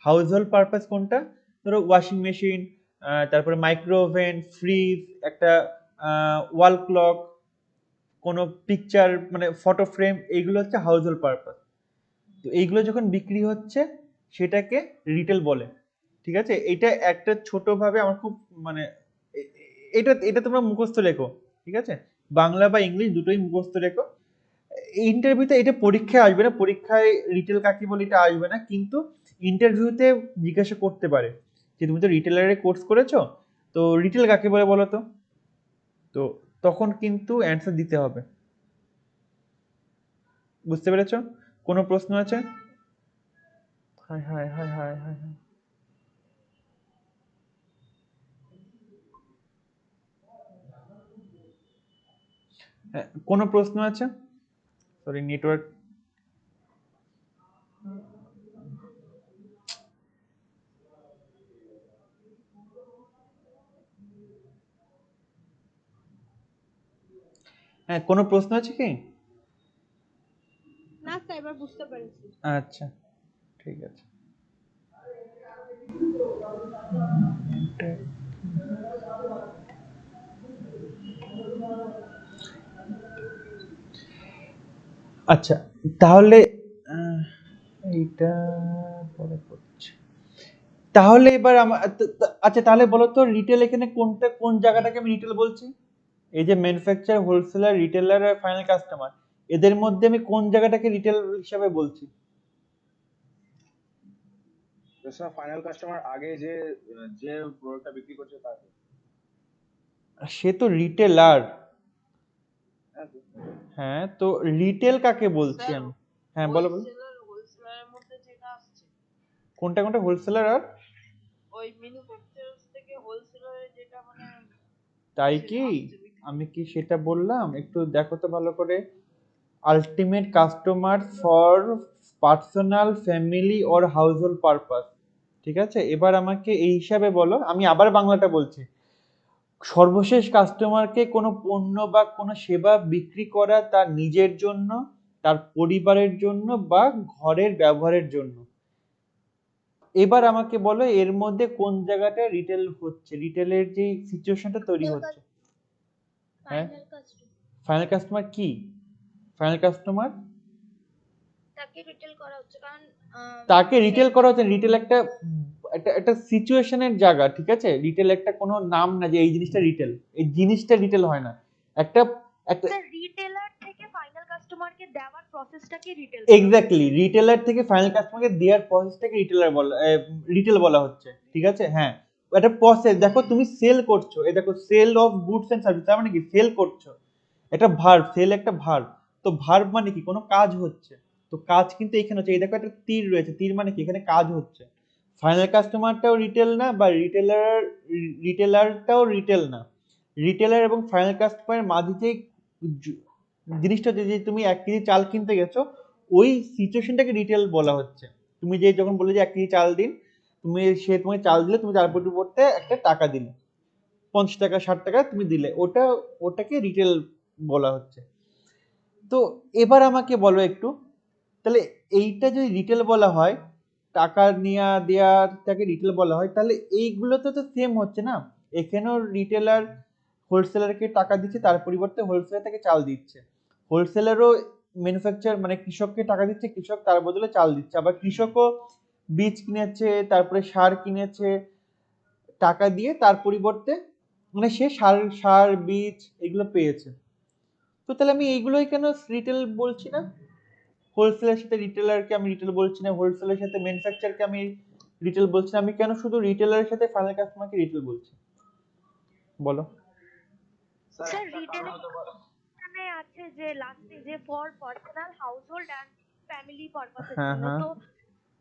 হাউসহোল্ড পারপাস কোনটা, ধরো ওয়াশিং মেশিন, তারপরে মাইক্রো ওভেন, ফ্রিজ, একটা ওয়াল ক্লক, কোনো পিকচার মানে ফটো ফ্রেম, এইগুলো হচ্ছে হাউসহোল্ড পারপাস। তো এইগুলো যখন বিক্রি হচ্ছে সেটাকে রিটেল বলে। ঠিক আছে, এটা একটা ছোটভাবে আমার খুব মানে এটা এটা তোমরা মুখস্থ রেখো। ঠিক আছে, বাংলা বা ইংলিশ দুটোই মুখস্থ রেখো। ইন্টারভিউতে এটা পরীক্ষায় আসবে না, পরীক্ষায় রিটেল কাকে বলে এটা আসবে না, কিন্তু ইন্টারভিউতে জিজ্ঞাসা করতে পারে যে তুমি তো রিটেলারের কোর্স করেছো, তো রিটেল কাকে বলে বলো তো, তো তখন কিন্তু অ্যান্সার দিতে হবে। বুঝতে পেরেছো? কোনো প্রশ্ন আছে? High high high high high high. কোনো প্রশ্ন আছে? Sorry, network. হ্যাঁ, কোনো প্রশ্ন আছে কি? না স্যার, এবার বুঝতে পেরেছি। আচ্ছা, ঠিক আছে। আচ্ছা, তাহলে এইটা পরে করছি। তাহলে এবার আচ্ছা, তাহলে বলো তো রিটেল এখানে কোনটা, কোন জায়গাটাকে আমি রিটেল বলছি? এই যে ম্যানুফ্যাকচার, হোলসেলার, রিটেলার আর ফাইনাল কাস্টমার, এদের মধ্যে আমি কোন জায়গাটাকে রিটেল হিসাবে বলছি? ফাইনাল কাস্টমার আগে যে যে প্রোডাক্টটা বিক্রি করছে তাকে। সে তো রিটেলার। হ্যাঁ তো। হ্যাঁ, তো রিটেল কাকে বলছি আমি? হ্যাঁ, বলো বলো। হোলসেলারের মধ্যে যেটা আসছে, কোনটা কোনটা, হোলসেলার আর ওই ম্যানুফ্যাকচারার্স থেকে হোলসেলারে যেটা মানে তাই কি? আমি কি সেটা বললাম? একটু দেখো তো ভালো করে। Ultimate customer for personal, family or household purpose. ঠিক আছে, এবার আমাকে এই হিসাবে বলো, আমি আবার বাংলাটা বলছি। সর্বশেষ কাস্টমারকে কোনো পণ্য বা কোনো সেবা বিক্রি করা তার নিজের জন্য, তার পরিবারের জন্য বা ঘরের ব্যবহারের জন্য। এবার আমাকে বলো এর মধ্যে কোন জায়গাটা রিটেল হচ্ছে, রিটেলের যে সিচুয়েশনটা তৈরি হচ্ছে। হ্যাঁ, ফাইনাল কাস্টমার কি, ফাইনাল কাস্টমার তাকে রিটেল করা হচ্ছে, কারণ তাকে রিটেল করা হচ্ছে। রিটেল একটা একটা একটা সিচুয়েশনের জায়গা। ঠিক আছে, রিটেল একটা কোনো নাম না যে এই জিনিসটা রিটেল, এই জিনিসটা রিটেল হয় না। একটা একটা রিটেলার থেকে ফাইনাল কাস্টমারকে দেওয়ার প্রসেসটাকে রিটেল এক্স্যাক্টলি, রিটেলার থেকে ফাইনাল কাস্টমারকে দেওয়ার প্রসেসটাকে রিটেলার বলা, রিটেল বলা হচ্ছে। ঠিক আছে, হ্যাঁ, একটা প্রসেস। দেখো তুমি সেল করছো, এই দেখো sale of goods and service, তার মানে কি সেল করছো, একটা ভার্ব, সেল একটা ভার্ব। তো ভার্ব মানে কি, কোনো কাজ হচ্ছে। তো কাজ কিন্তু এখানে হচ্ছে, এই দেখো একটা তীর রয়েছে, তীর মানে কি, এখানে কাজ হচ্ছে। ফাইনাল কাস্টমারটাও রিটেল না, বা রিটেলারটাও রিটেল না। রিটেলার এবং ফাইনাল কাস্টমারের মাঝে যে জিনিসটা হচ্ছে, যে তুমি 1 কেজি চাল কিনতে গেছো, ওই সিচুয়েশনটাকে রিটেল বলা হচ্ছে। তুমি যে যখন বলে যে 1 কেজি চাল দিন, সে তোমাকে চাল দিলে, তুমি চাল পরিবর্তে একটা টাকা দিলে। 50 টাকা 60 টাকা তুমি দিলে, ওটাকে রিটেল বলা হচ্ছে। তো এবার আমাকে বলো একটু, তাহলে এইটা যদি রিটেল বলা হয়, টাকা নেওয়া দেওয়াটাকে রিটেল বলা হয়, তাহলে এইগুলোতে তো সেম হচ্ছে না। এখানেও রিটেলার হোলসেলারকে টাকা দিচ্ছে, তার পরিবর্তে হোলসেলার তাকে চাল দিচ্ছে। হোলসেলারও ম্যানুফ্যাকচার মানে কৃষককে টাকা দিচ্ছে, কৃষক তার বদলে চাল দিচ্ছে। আবার কৃষকও বীজ কিনেছে, তারপরে সার কিনেছে টাকা দিয়ে, তার পরিবর্তে মানে সে সার বীজ এগুলো পেয়েছে। তো তাহলে আমি এইগুলোই কেন রিটেল বলছি না? হোলসেলের সাথে রিটেলারকে আমি রিটেল বলছি না, হোলসেলের সাথে ম্যানুফ্যাকচারকে আমি রিটেল বলছি না, আমি কেন শুধু রিটেলারের সাথে ফাইনাল কাস্টমারকে রিটেল বলছি বলো? স্যার স্যার একটা রিটেল কারণ হতে পারে। এখানে আছে যে লাস্টে যে for personal household and family পারপাসের হ্যাঁ জন্য, হ্যাঁ তো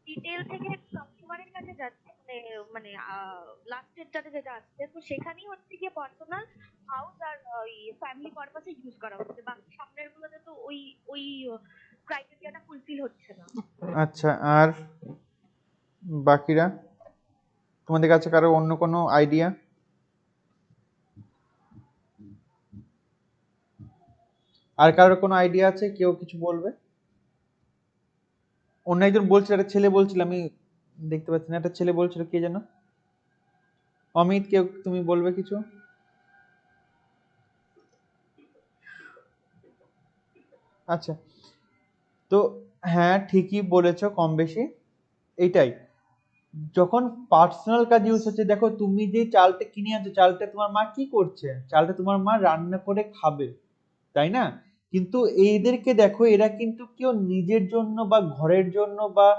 রিটেল থেকে কাস্টমারের কাছে যাচ্ছে মানে মানে লাস্টেরটাতে যেটা আসছে, তো সেখানেই হচ্ছে গিয়ে পার্সোনাল হাউস আর ওই ফ্যামিলি পারপাসে ইউজ করা হচ্ছে, বাকি সামনের গুলোতে তো ওই ওই ক্রাইটেরিয়াটা ফুলফিল হচ্ছে না। আচ্ছা, আর বাকিরা তোমাদের কাছে কারো অন্য কোনো আইডিয়া? আর কারোর কোনো আইডিয়া আছে? কেউ কিছু বলবে? অন্য একজন বলছিল, একটা ছেলে বলছিল, আমি দেখতে পাচ্ছি না, একটা ছেলে বলছিল, কে যেন? অমিত, কেউ তুমি বলবে কিছু? আচ্ছা, তো হ্যাঁ ঠিকই বলেছো কম বেশি। এইটাই, যখন পার্সোনাল কাজ ইউজ হচ্ছে, দেখো তুমি যে চালটা কিনে আনছো, চালটা তোমার মা কি করছে? চালটা তোমার মা রান্না করে খাবে, তাই না? কিন্তু এইদেরকে দেখো, এরা কিন্তু কেউ নিজের জন্য বা ঘরের জন্য বা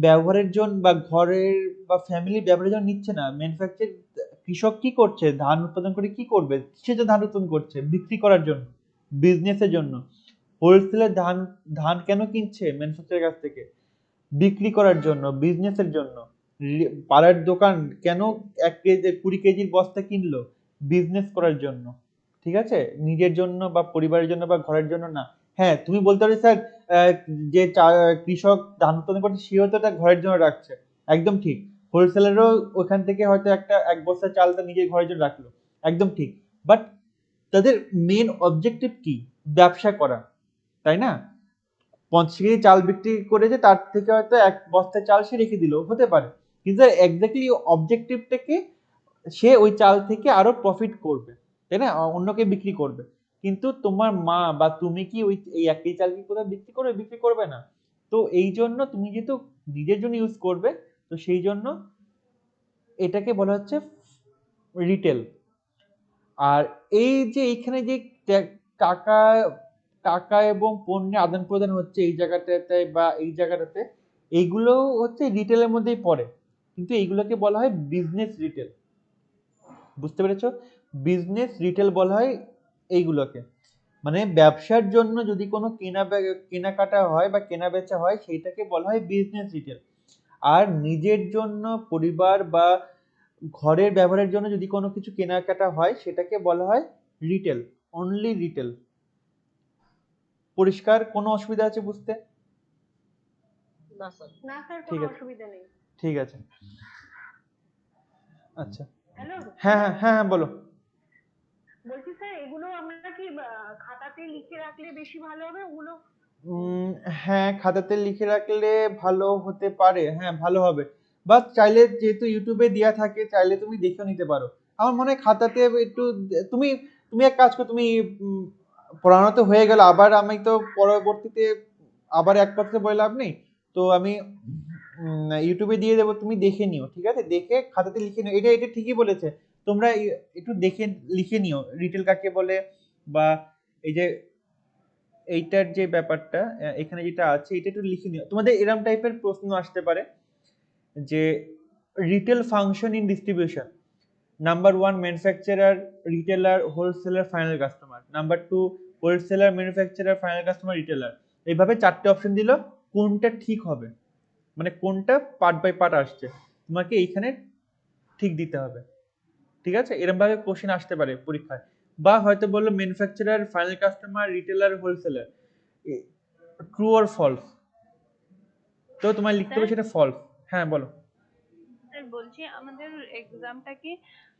ব্যবহারের জন্য বা ঘরের বা ফ্যামিলি ব্যবহারের জন্য নিচ্ছে না। ম্যানুফ্যাকচার কৃষক কি করছে? ধান উৎপাদন করে কি করবে? সে যে ধান উৎপাদন করছে বিক্রি করার জন্য, বিজনেসের জন্য। হোলসেলের ধান কেন কিনছে ম্যানুফ্যাকচারের কাছ থেকে? বিক্রি করার জন্য, বিজনেসের জন্য। পাড়ার দোকান কেন 1 কেজি 20 কেজির বস্তা কিনলো? বিজনেস করার জন্য, ঠিক আছে? নিজের জন্য বা পরিবারের জন্য বা ঘরের জন্য না। হ্যাঁ, তুমি বলতে পারো স্যার যে কৃষক ধান উৎপাদন করছে সেও তো তার ঘরের জন্য রাখছে, একদম ঠিক। হোলসেলারও ওখান থেকে হয়তো এক বস্তা চাল তার নিজের ঘরের জন্য রাখলো, একদম ঠিক। বাট তাদের মেন অবজেক্টিভ কি? ব্যবসা করা, তাই না? 50 কেজি চাল বিক্রি করেছে, তার থেকে হয়তো 1 বস্তা চাল সে রেখে দিল, হতে পারে। কিন্তু এক্স্যাক্টলি অবজেক্টিভটাকে, সে ওই চাল থেকে আরো প্রফিট করবে, তাই না? অন্যকে বিক্রি করবে। কিন্তু তোমার মা বা তুমি কি এই 1 কেজি চাল কি কোথাও বিক্রি করবে? বিক্রি করবে না। তো এই জন্য তুমি যেহেতু নিজের জন্য ইউজ করবে, তো সেই জন্য এটাকে বলা হচ্ছে রিটেল। আর এই যে এইখানে যে টাকা টাকা এবং পণ্যের আদান প্রদান হচ্ছে এই জায়গাটাতে বা এই জায়গাটাতে, এইগুলো হচ্ছে রিটেলের মধ্যেই পড়ে, কিন্তু এইগুলোকে বলা হয় বিজনেস রিটেল। বুঝতে পেরেছো? বিজনেস রিটেল বলা হয় এইগুলোকে। মানে ব্যবসার জন্য যদি কোনো কেনাকাটা হয় বা কেনা বেচা হয়, সেইটাকে বলা হয় বিজনেস রিটেল। আর নিজের জন্য, পরিবার বা ঘরের ব্যবহারের জন্য যদি কোনো কিছু কেনাকাটা হয়, সেটাকে বলা হয় রিটেল, অনলি রিটেল। পরিষ্কার? কোনো অসুবিধা আছে বুঝতে? না স্যার। না স্যার, ঠিক কোনো আছে, অসুবিধা নেই। ঠিক আছে। আচ্ছা, হ্যালো, হ্যাঁ হ্যাঁ হ্যাঁ হ্যাঁ, বলো। বলছি স্যার এগুলো আমরা কি খাতাতে লিখে রাখলে বেশি ভালো হবে ওগুলো? হ্যাঁ, খাতাতে লিখে রাখলে ভালো হতে পারে, হ্যাঁ ভালো হবে। বা চাইলে, যেহেতু ইউটিউবে দেওয়া থাকে, চাইলে তুমি দেখেও নিতে পারো। আমার মনে হয় খাতাতে একটু তুমি তুমি এক কাজ করো, তুমি পড়ানো তো হয়ে গেল, আবার আমি তো পরবর্তীতে আবার এক কথাতে বলে লাভ নেই। তো আমি ইউটিউবে দিয়ে দেবো, তুমি দেখে নিও, ঠিক আছে? দেখে খাতাতে লিখে নিও। এটা এটা ঠিকই বলেছে, তোমরা একটু দেখে লিখে নিও রিটেল কাকে বলে, বা এই যে এইটার যে ব্যাপারটা এখানে যেটা আছে, এটা একটু লিখে নিও। তোমাদের এরকম টাইপের প্রশ্ন আসতে পারে যে retail function in distribution. Number 1 manufacturer, retailer, wholesaler, final customer. Number 2 wholesaler, manufacturer, final customer, retailer. এইভাবে 4টে অপশন দিল, কোনটা ঠিক হবে, মানে কোনটা পার্ট বাই পার্ট আসছে, তোমাকে এইখানে ঠিক দিতে হবে, ঠিক আছে? এরকম ভাবে কোশ্চেন আসতে পারে পরীক্ষায়। বা হয়তো বললো manufacturer, final customer, retailer, wholesaler, true or false, তো তোমার লিখতে হবে সেটা ফলস। হ্যাঁ বলো। স্যার বলছি আমাদের এক্সামটা কি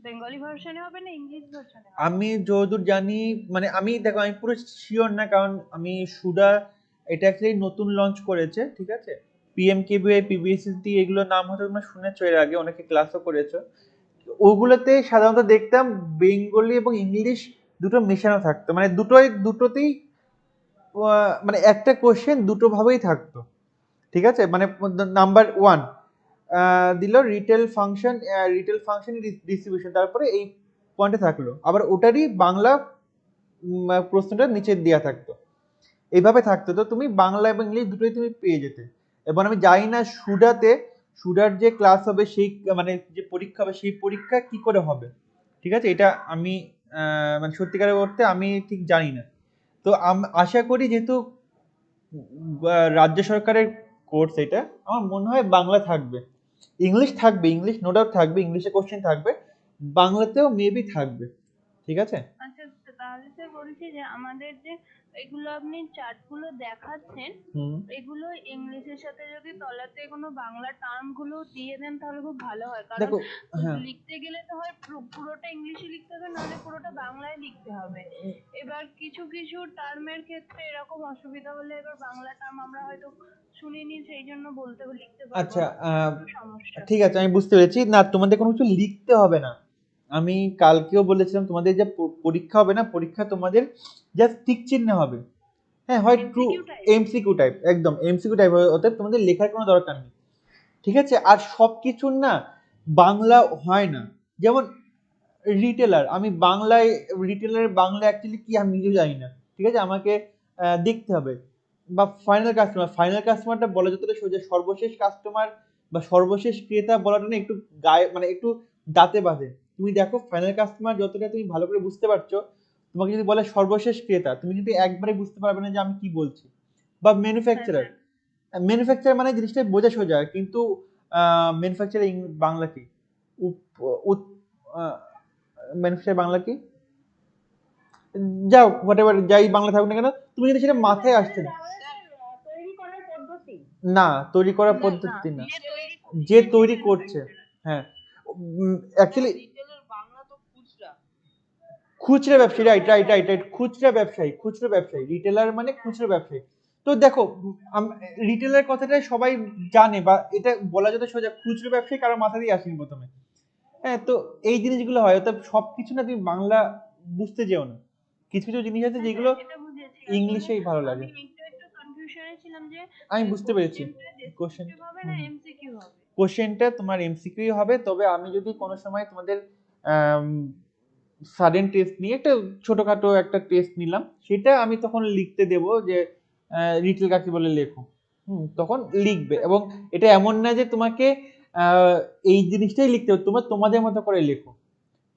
বেঙ্গলি ভার্সনে হবে না ইংলিশ ভার্সনে হবে? আমি যতদূর জানি, মানে আমি দেখো আমি পুরো শিওর না, কারণ আমি সুডা এটা অ্যাকচুয়ালি নতুন লঞ্চ করেছে, ঠিক আছে। পিএমকেভিওয়াই, পিবিএসএসডি এগুলো নাম হয়তো তোমরা শুনেছো, এর আগে অনেকে ক্লাসও করেছো। ওগুলোতে সাধারণত দেখতাম বেঙ্গলি এবং ইংলিশ দুটো মেশানো থাকতো, মানে দুটোতেই মানে একটা কোশ্চেন দুটো ভাবেই থাকতো, ঠিক আছে। মানে নাম্বার 1 দিল রিটেল ফাংশন ডিস্ট্রিবিউশন, তারপরে এই পয়েন্টে থাকলো, আবার ওটারই বাংলা প্রশ্নটা নিচে দেওয়া থাকতো, এইভাবে থাকতো। তো তুমি বাংলা এবং ইংলিশ দুটোই তুমি পেয়ে যেতে। এবং আমি জানি না সুডার যে ক্লাস হবে সেই মানে যে পরীক্ষা হবে সেই পরীক্ষা কি করে হবে, ঠিক আছে। এটা আমি মানে সত্যিকারের অর্থে আমি ঠিক জানি না। তো আশা করি যেহেতু রাজ্য সরকারের কোর্স এটা, আমার মনে হয় বাংলা থাকবে, ইংলিশ থাকবে, ইংলিশ নো ডাউট থাকবে, ইংলিশে কোশ্চেন থাকবে, বাংলাতেও মেবি থাকবে, ঠিক আছে। আচ্ছা তাহলে স্যার বলছি যে আমাদের যে এগুলো আপনি চার্টগুলো দেখাচ্ছেন হুম এগুলো ইংলিশের সাথে যদি তলাতে কোনো বাংলা টার্ম গুলো দিয়ে দেন তাহলে খুব ভালো হয়, কারণ দেখো, হ্যাঁ লিখতে গেলে তো হয় পুরোটা ইংলিশে লিখতে হবে নাহলে পুরোটা বাংলায় লিখতে হবে। এবার কিছু কিছু টার্মের ক্ষেত্রে এরকম অসুবিধা হলে এবার বাংলা টার্ম আমরা হয়তো শুনিনি সেই জন্য লিখতে পারবো আচ্ছা, না, একটু সমস্যা। ঠিক আছে, আমি বুঝতে পেরেছি। না, তোমাদের কোনো কিছু লিখতে হবে না। আমি কালকেও বলেছিলাম তোমাদের যে পরীক্ষা হবে না, পরীক্ষা তোমাদের জাস্ট টিক চিহ্ন হবে, হ্যাঁ, হয় true, MCQ type? MCQ type, একদম এমসিকিউ টাইপ হবে, অতএব তোমাদের লেখার কোনো দরকার নেই, ঠিক আছে। আর সব কিছুর না বাংলা হয় না, যেমন রিটেলার, আমি বাংলায় রিটেলারের বাংলা অ্যাকচুয়ালি কি আমি নিজেও জানি না, ঠিক আছে, আমাকে দেখতে হবে। বা ফাইনাল কাস্টমারটা বলা যতটা সোজা, সর্বশেষ কাস্টমার বা সর্বশেষ ক্রেতা বলাটা না একটু গায়ে, মানে একটু দাঁতে বাঁধে। তুমি দেখো ফাইনাল কাস্টমার যতটা তুমি ভালো করে বুঝতে পারছো, তোমাকে যদি বলে সর্বশেষ ক্রেতা, তুমি কিন্তু একবারে বুঝতে পারবে না যে আমি কি বলছি। বা ম্যানুফ্যাকচারার মানে জিনিসটা বোঝা সোজা, কিন্তু ম্যানুফ্যাকচারার বাংলা কি, ম্যানুফ্যাকচার বাংলা কি, যাও হোয়াটএভার, যাই বাংলা থাকুক না কেন, তুমি যদি সেটা মাথায় আসছে না, তৈরি করার পদ্ধতি। না তৈরি করার পদ্ধতি না, যে তৈরি করছে, হ্যাঁ অ্যাকচুয়ালি রিটেলের বাংলা তো খুচরা। খুচরা ব্যবসায়ী, রাইট, খুচরা ব্যবসায়ী, রিটেলার মানে খুচরা ব্যবসায়ী। তো দেখো, রিটেলার কথাটা সবাই জানে, বা এটা বলা যেতে সোজা, খুচরা ব্যবসায়ী কারো মাথা দিয়ে আসেনি প্রথমে, হ্যাঁ। তো এই জিনিসগুলো হয়, অর্থাৎ সবকিছু না তুমি বাংলা বুঝতে যেও না, কিছু কিছু জিনিস আছে যেগুলো এটা বুঝেছি, ইংলিশেই ভালো লাগে। আমি একটু কনফিউশনে ছিলাম যে আমি বুঝতে পেরেছি কোশ্চেন, descriptive হবে না এমসিকিউ হবে। কোশ্চেনটা তোমার এমসিকিউ হবে, তবে আমি যদি কোনো সময় তোমাদের সাডেন টেস্ট নিয়ে একটা ছোটখাটো একটা টেস্ট নিলাম, সেটা আমি তখন লিখতে দেব যে রিটেল কাকে বলে লেখো, তখন লিখবে। এবং এটা এমন না যে তোমাকে এই জিনিসটাই লিখতে হবে, তোমাদের মতো করে লেখো,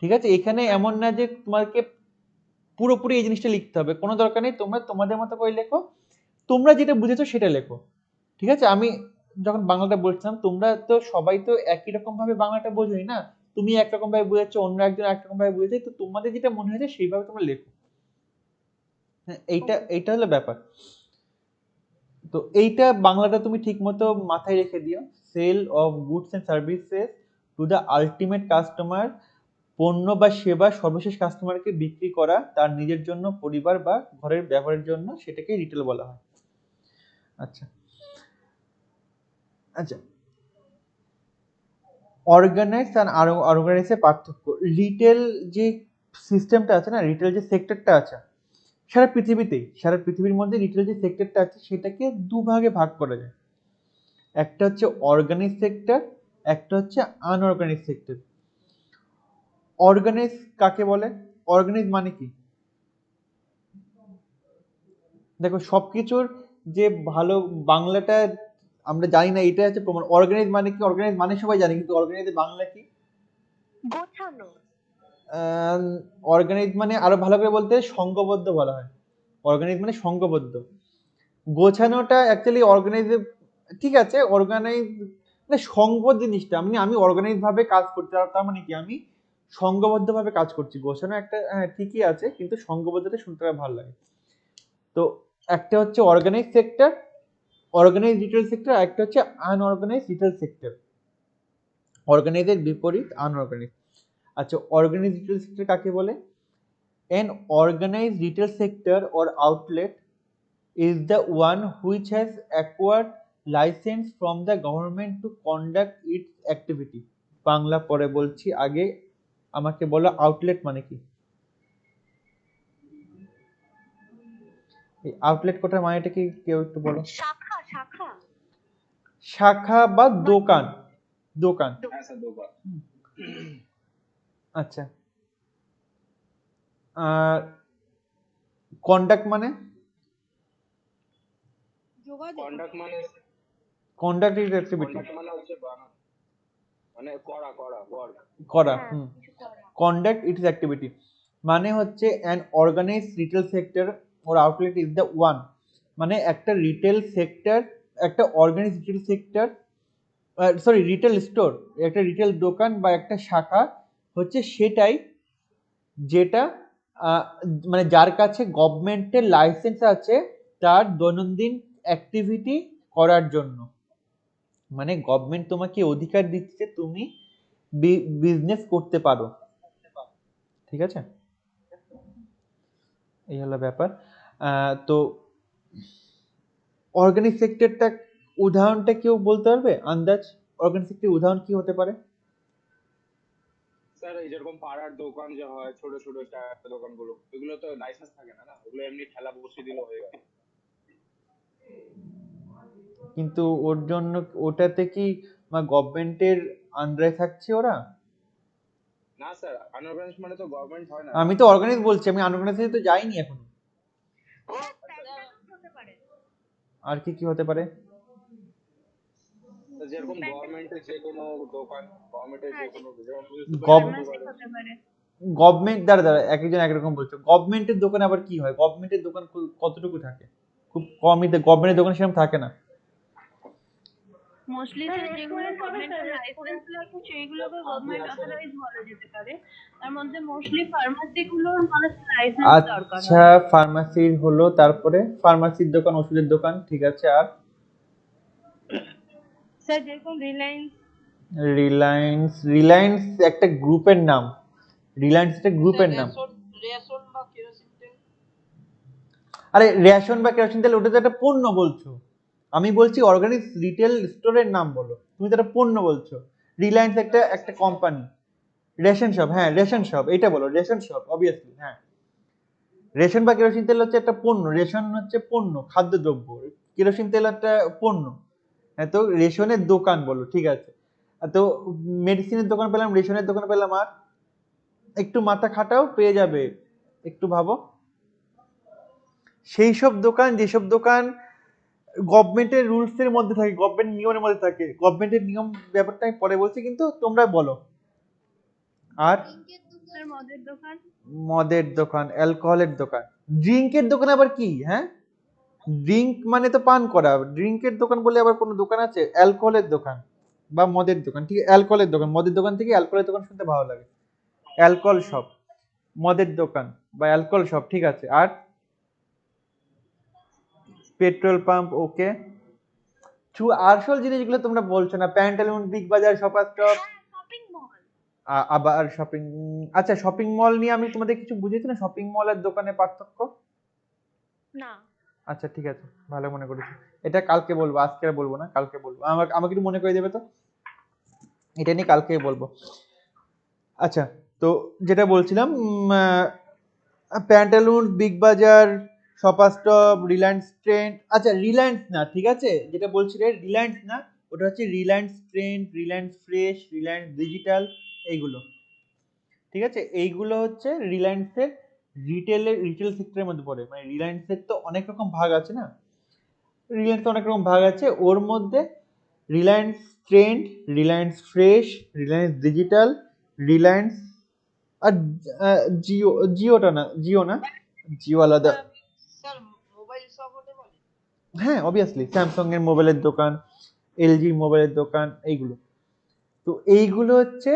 ঠিক আছে। এখানে এমন না যে তোমাকে পুরোপুরি এই জিনিসটা লিখতে হবে, কোনো দরকার নেই, তোমরা তোমাদের মতো করে লেখো, তোমরা যেটা বুঝেছো সেটা লেখো, ঠিক আছে। আমি যখন বাংলাটা বলছিলাম, তোমরা তো সবাই তো একই রকম ভাবে বাংলাটা বোঝোই না, তুমি একরকম ভাবে বুঝেছো, অন্য একজন একরকম ভাবে বুঝেছে, তো তোমাদের যেটা মনে হয়েছে সেইভাবে তোমরা লেখো, হ্যাঁ, এইটা হলো ব্যাপার। তো এইটা বাংলাটা তুমি ঠিক মতো মাথায় রেখে দিও। Sale of goods and services to the ultimate customer, পণ্য বা সেবা সর্বশেষ কাস্টমারকে বিক্রি করা তার নিজের জন্য, পরিবার বা ঘরের ব্যবহারের জন্য, সেটাকে রিটেল বলা হয়। আচ্ছা আচ্ছা, অর্গানাইজ আর অর্গানাইজের পার্থক্য। রিটেল যে সিস্টেমটা আছে না, রিটেল যে সেক্টরটা আছে সারা পৃথিবীর মধ্যে, রিটেল যে সেক্টরটা আছে সেটাকে দুভাগে ভাগ করা যায়। একটা হচ্ছে অর্গানাইজ সেক্টর, একটা হচ্ছে আনঅর্গানাইজ সেক্টর। অর্গানাইজ কাকে বলে? অর্গানাইজ মানে কি, দেখো সবকিছুর যে ভালো বাংলাটা আমরা জানি না, এটা হচ্ছে প্রমাণ। অর্গানাইজ মানে কি, অর্গানাইজ মানে সবাই জানে, কিন্তু অর্গানাইজের বাংলা কি? গোছানো। অর্গানাইজ মানে আরো ভালো করে বলতে সংঘবদ্ধ বলা হয়। অর্গানাইজ মানে সংঘবদ্ধ, গোছানোটা অ্যাকচুয়ালি অর্গানাইজ, ঠিক আছে। অর্গানাইজ মানে সংঘবদ্ধ জিনিসটা, আমি অর্গানাইজ ভাবে কাজ করতে, তার মানে কি আমি সংঘবদ্ধ ভাবে কাজ করছি। গোছানো একটা ঠিকই আছে, কিন্তু সংঘবদ্ধতা শুনতে ভালো লাগে। তো একটা হচ্ছে organise sector, organise retail sector, আর একটা হচ্ছে আনঅর্গানাইজ রিটেল সেক্টর। অর্গানাইজের বিপরীত আনঅর্গানাইজ। আচ্ছা, অর্গানাইজ রিটেল সেক্টর কাকে বলে? An organized retail sector or outlet is the one which has acquired license from the government to conduct its activity. Bangla পরে বলছি, আগে আমাকে বলো আউটলেট মানে কি? এই আউটলেট কোটার মানেটা কি কেউ একটু বলো? শাখা শাখা শাখা বা দোকান, দোকান। হ্যাঁ স্যার, দোকান। আচ্ছা, আর কন্ডাক্ট মানে? যোগাযোগ। কন্ডাক্ট মানে কন্ডাক্ট ইজ অ্যাক্টিভিটি, কন্ডাক্ট মানে হচ্ছে মানে করা ওয়ার্ক। করা। হ্যাঁ, কিছু করা। কন্ডাক্ট ইটস অ্যাক্টিভিটি মানে হচ্ছে an organised retail sector or outlet is the one, মানে একটা রিটেল সেক্টর, একটা organised retail sector, sorry retail store, একটা রিটেল দোকান বা একটা শাখা হচ্ছে সেটাই যেটা মানে যার কাছে গভর্নমেন্টের লাইসেন্স আছে তার দৈনন্দিন অ্যাক্টিভিটি করার জন্য। মানে গভর্নমেন্ট তোমাকে অধিকার দিচ্ছে তুমি বিজনেস করতে পারো, ঠিক আছে? এই হলো ব্যাপার। তো অর্গানিক সেক্টরটা উদাহরণটা কেউ বলতে পারবে? আন্দাজ অর্গানিক সেক্টরের উদাহরণ কি হতে পারে? স্যার এই যেরকম পাড়ার দোকান যে হয়, ছোট ছোট চায়ের দোকানগুলো, এগুলো তো লাইসেন্স থাকে না, ওগুলো এমনি ঠেলা বসিয়ে দিলে হয়ে গেল। কিন্তু ওর জন্য ওটাতে কি গভর্নমেন্টের আন্ডারে থাকছে ওরা? না স্যার, আনঅর্গানাইজড মানে তো গভর্নমেন্ট হয় না। আমি তো অর্গানাইজ বলছি, আমি আনঅর্গানাইজে তো যাইনি এখনো। হতে পারে। আর কি কি হতে পারে? তো যেরকম গভর্নমেন্টের যে কোনো দোকান, গভর্নমেন্টের যে কোনো ফার্মাসি হতে পারে। গভর্নমেন্ট দ্বারা এক একজন একরকম বলছে। গভর্নমেন্টের দোকানে আবার কি হয়? গভর্নমেন্টের দোকান কতটুকু থাকে? খুব কমই, গভর্নমেন্টের দোকান সেরকম থাকে না। মোস্টলি স্যার যেগুলো গভর্নমেন্টের লাইসেন্স লাগে সেইগুলোকে গভর্নমেন্ট অথরাইজ বলা যেতে পারে। তার মধ্যে মোস্টলি ফার্মাসিগুলোর মানে লাইসেন্স দরকার হয়। আচ্ছা, ফার্মাসির হলো, তারপরে ফার্মাসির দোকান, ওষুধের দোকান, ঠিক আছে। আর স্যার যেরকম রিলায়েন্স। রিলায়েন্স একটা গ্রুপের নাম। রিলায়েন্স একটা গ্রুপের নাম। রেশন বা কেরোসিন তেল। আরে রেশন বা কেরোসিন তেল ওটা তো একটা পণ্য বলছো। আমি বলছি অর্গানিক রিটেল স্টোরের নাম বলো, তুমি তো একটা পণ্য বলছো। রিলায়েন্স একটা কোম্পানি। রেশন শপ, হ্যাঁ রেশন শপ, এটা বলো রেশন শপ, অবভিয়াসলি। হ্যাঁ, রেশন বা কেরোসিন তেল হচ্ছে একটা পণ্য, রেশন হচ্ছে পণ্য, খাদ্যদ্রব্য, কেরোসিন তেল একটা পণ্য। হ্যাঁ, তো রেশনের দোকান বলো, ঠিক আছে। তো মেডিসিনের দোকান পেলাম, রেশনের দোকান পেলাম, আর একটু মাথা খাটাও, পেয়ে যাবে, একটু ভাবো। সেই সব দোকান, যেসব দোকান গভর্নমেন্টের রুলস এর মধ্যে থাকে, গভর্নমেন্ট নিয়মের মধ্যে থাকে। গভর্নমেন্টের নিয়ম ব্যাপারটা আমি পরে বলছি, কিন্তু তোমরা বলো। আর মদের দোকান। মদের দোকান, অ্যালকোহলের দোকান। ড্রিঙ্কের দোকান আবার কি? হ্যাঁ, ড্রিঙ্ক মানে তো পান করা, ড্রিঙ্কের দোকান বলে আবার কোনো দোকান আছে? অ্যালকোহলের দোকান বা মদের দোকান, ঠিক আছে। অ্যালকোহলের দোকান, মদের দোকান থেকে অ্যালকোহলের দোকান শুনতে ভালো লাগে। অ্যালকোহল শপ, মদের দোকান বা অ্যালকোহল শপ, ঠিক আছে। আর পেট্রোল পাম্প, ওকে। আসল জিনিসগুলো তোমরা বলছো না। প্যান্টালুন, বিগ বাজার, শপার স্টপ, শপিং মল। আবার শপিং। আচ্ছা, শপিং মল নিয়ে আমি তোমাদের কিছু বুঝিয়েছি না? শপিং মল আর দোকানের পার্থক্য? না। আচ্ছা, ঠিক আছে, ভালো মনে করেছি। এটা কালকে বলবো, আজকে আর বলবো না, কালকে বলবো। আমাকে একটু মনে করে দেবে তো, এটা নিয়ে কালকেই বলবো। আচ্ছা, তো যেটা বলছিলাম, প্যান্টালুন, বিগ বাজার, শপার স্টপ, রিলায়েন্স ট্রেন্ড। আচ্ছা, রিলায়েন্স না, ঠিক আছে, যেটা বলছিলে রিলায়েন্স না, ওটা হচ্ছে Reliance Trend, Reliance Fresh, Reliance digital, এইগুলো, ঠিক আছে। এইগুলো হচ্ছে রিলায়েন্সের রিটেল সেক্টরের মধ্যে পড়ে। মানে রিলায়েন্সের তো অনেক রকম ভাগ আছে না, রিলায়েন্স অনেক রকম ভাগ আছে, ওর মধ্যে Reliance Trend, Reliance Fresh, Reliance Digital, Reliance, আর জিওটা না, জিও আলাদা। স্যার মোবাইল শপ হতে পারে। হ্যাঁ, অবভিয়াসলি স্যামসাং এর মোবাইলের দোকান, এলজি মোবাইলের দোকান, এইগুলো। তো এইগুলো হচ্ছে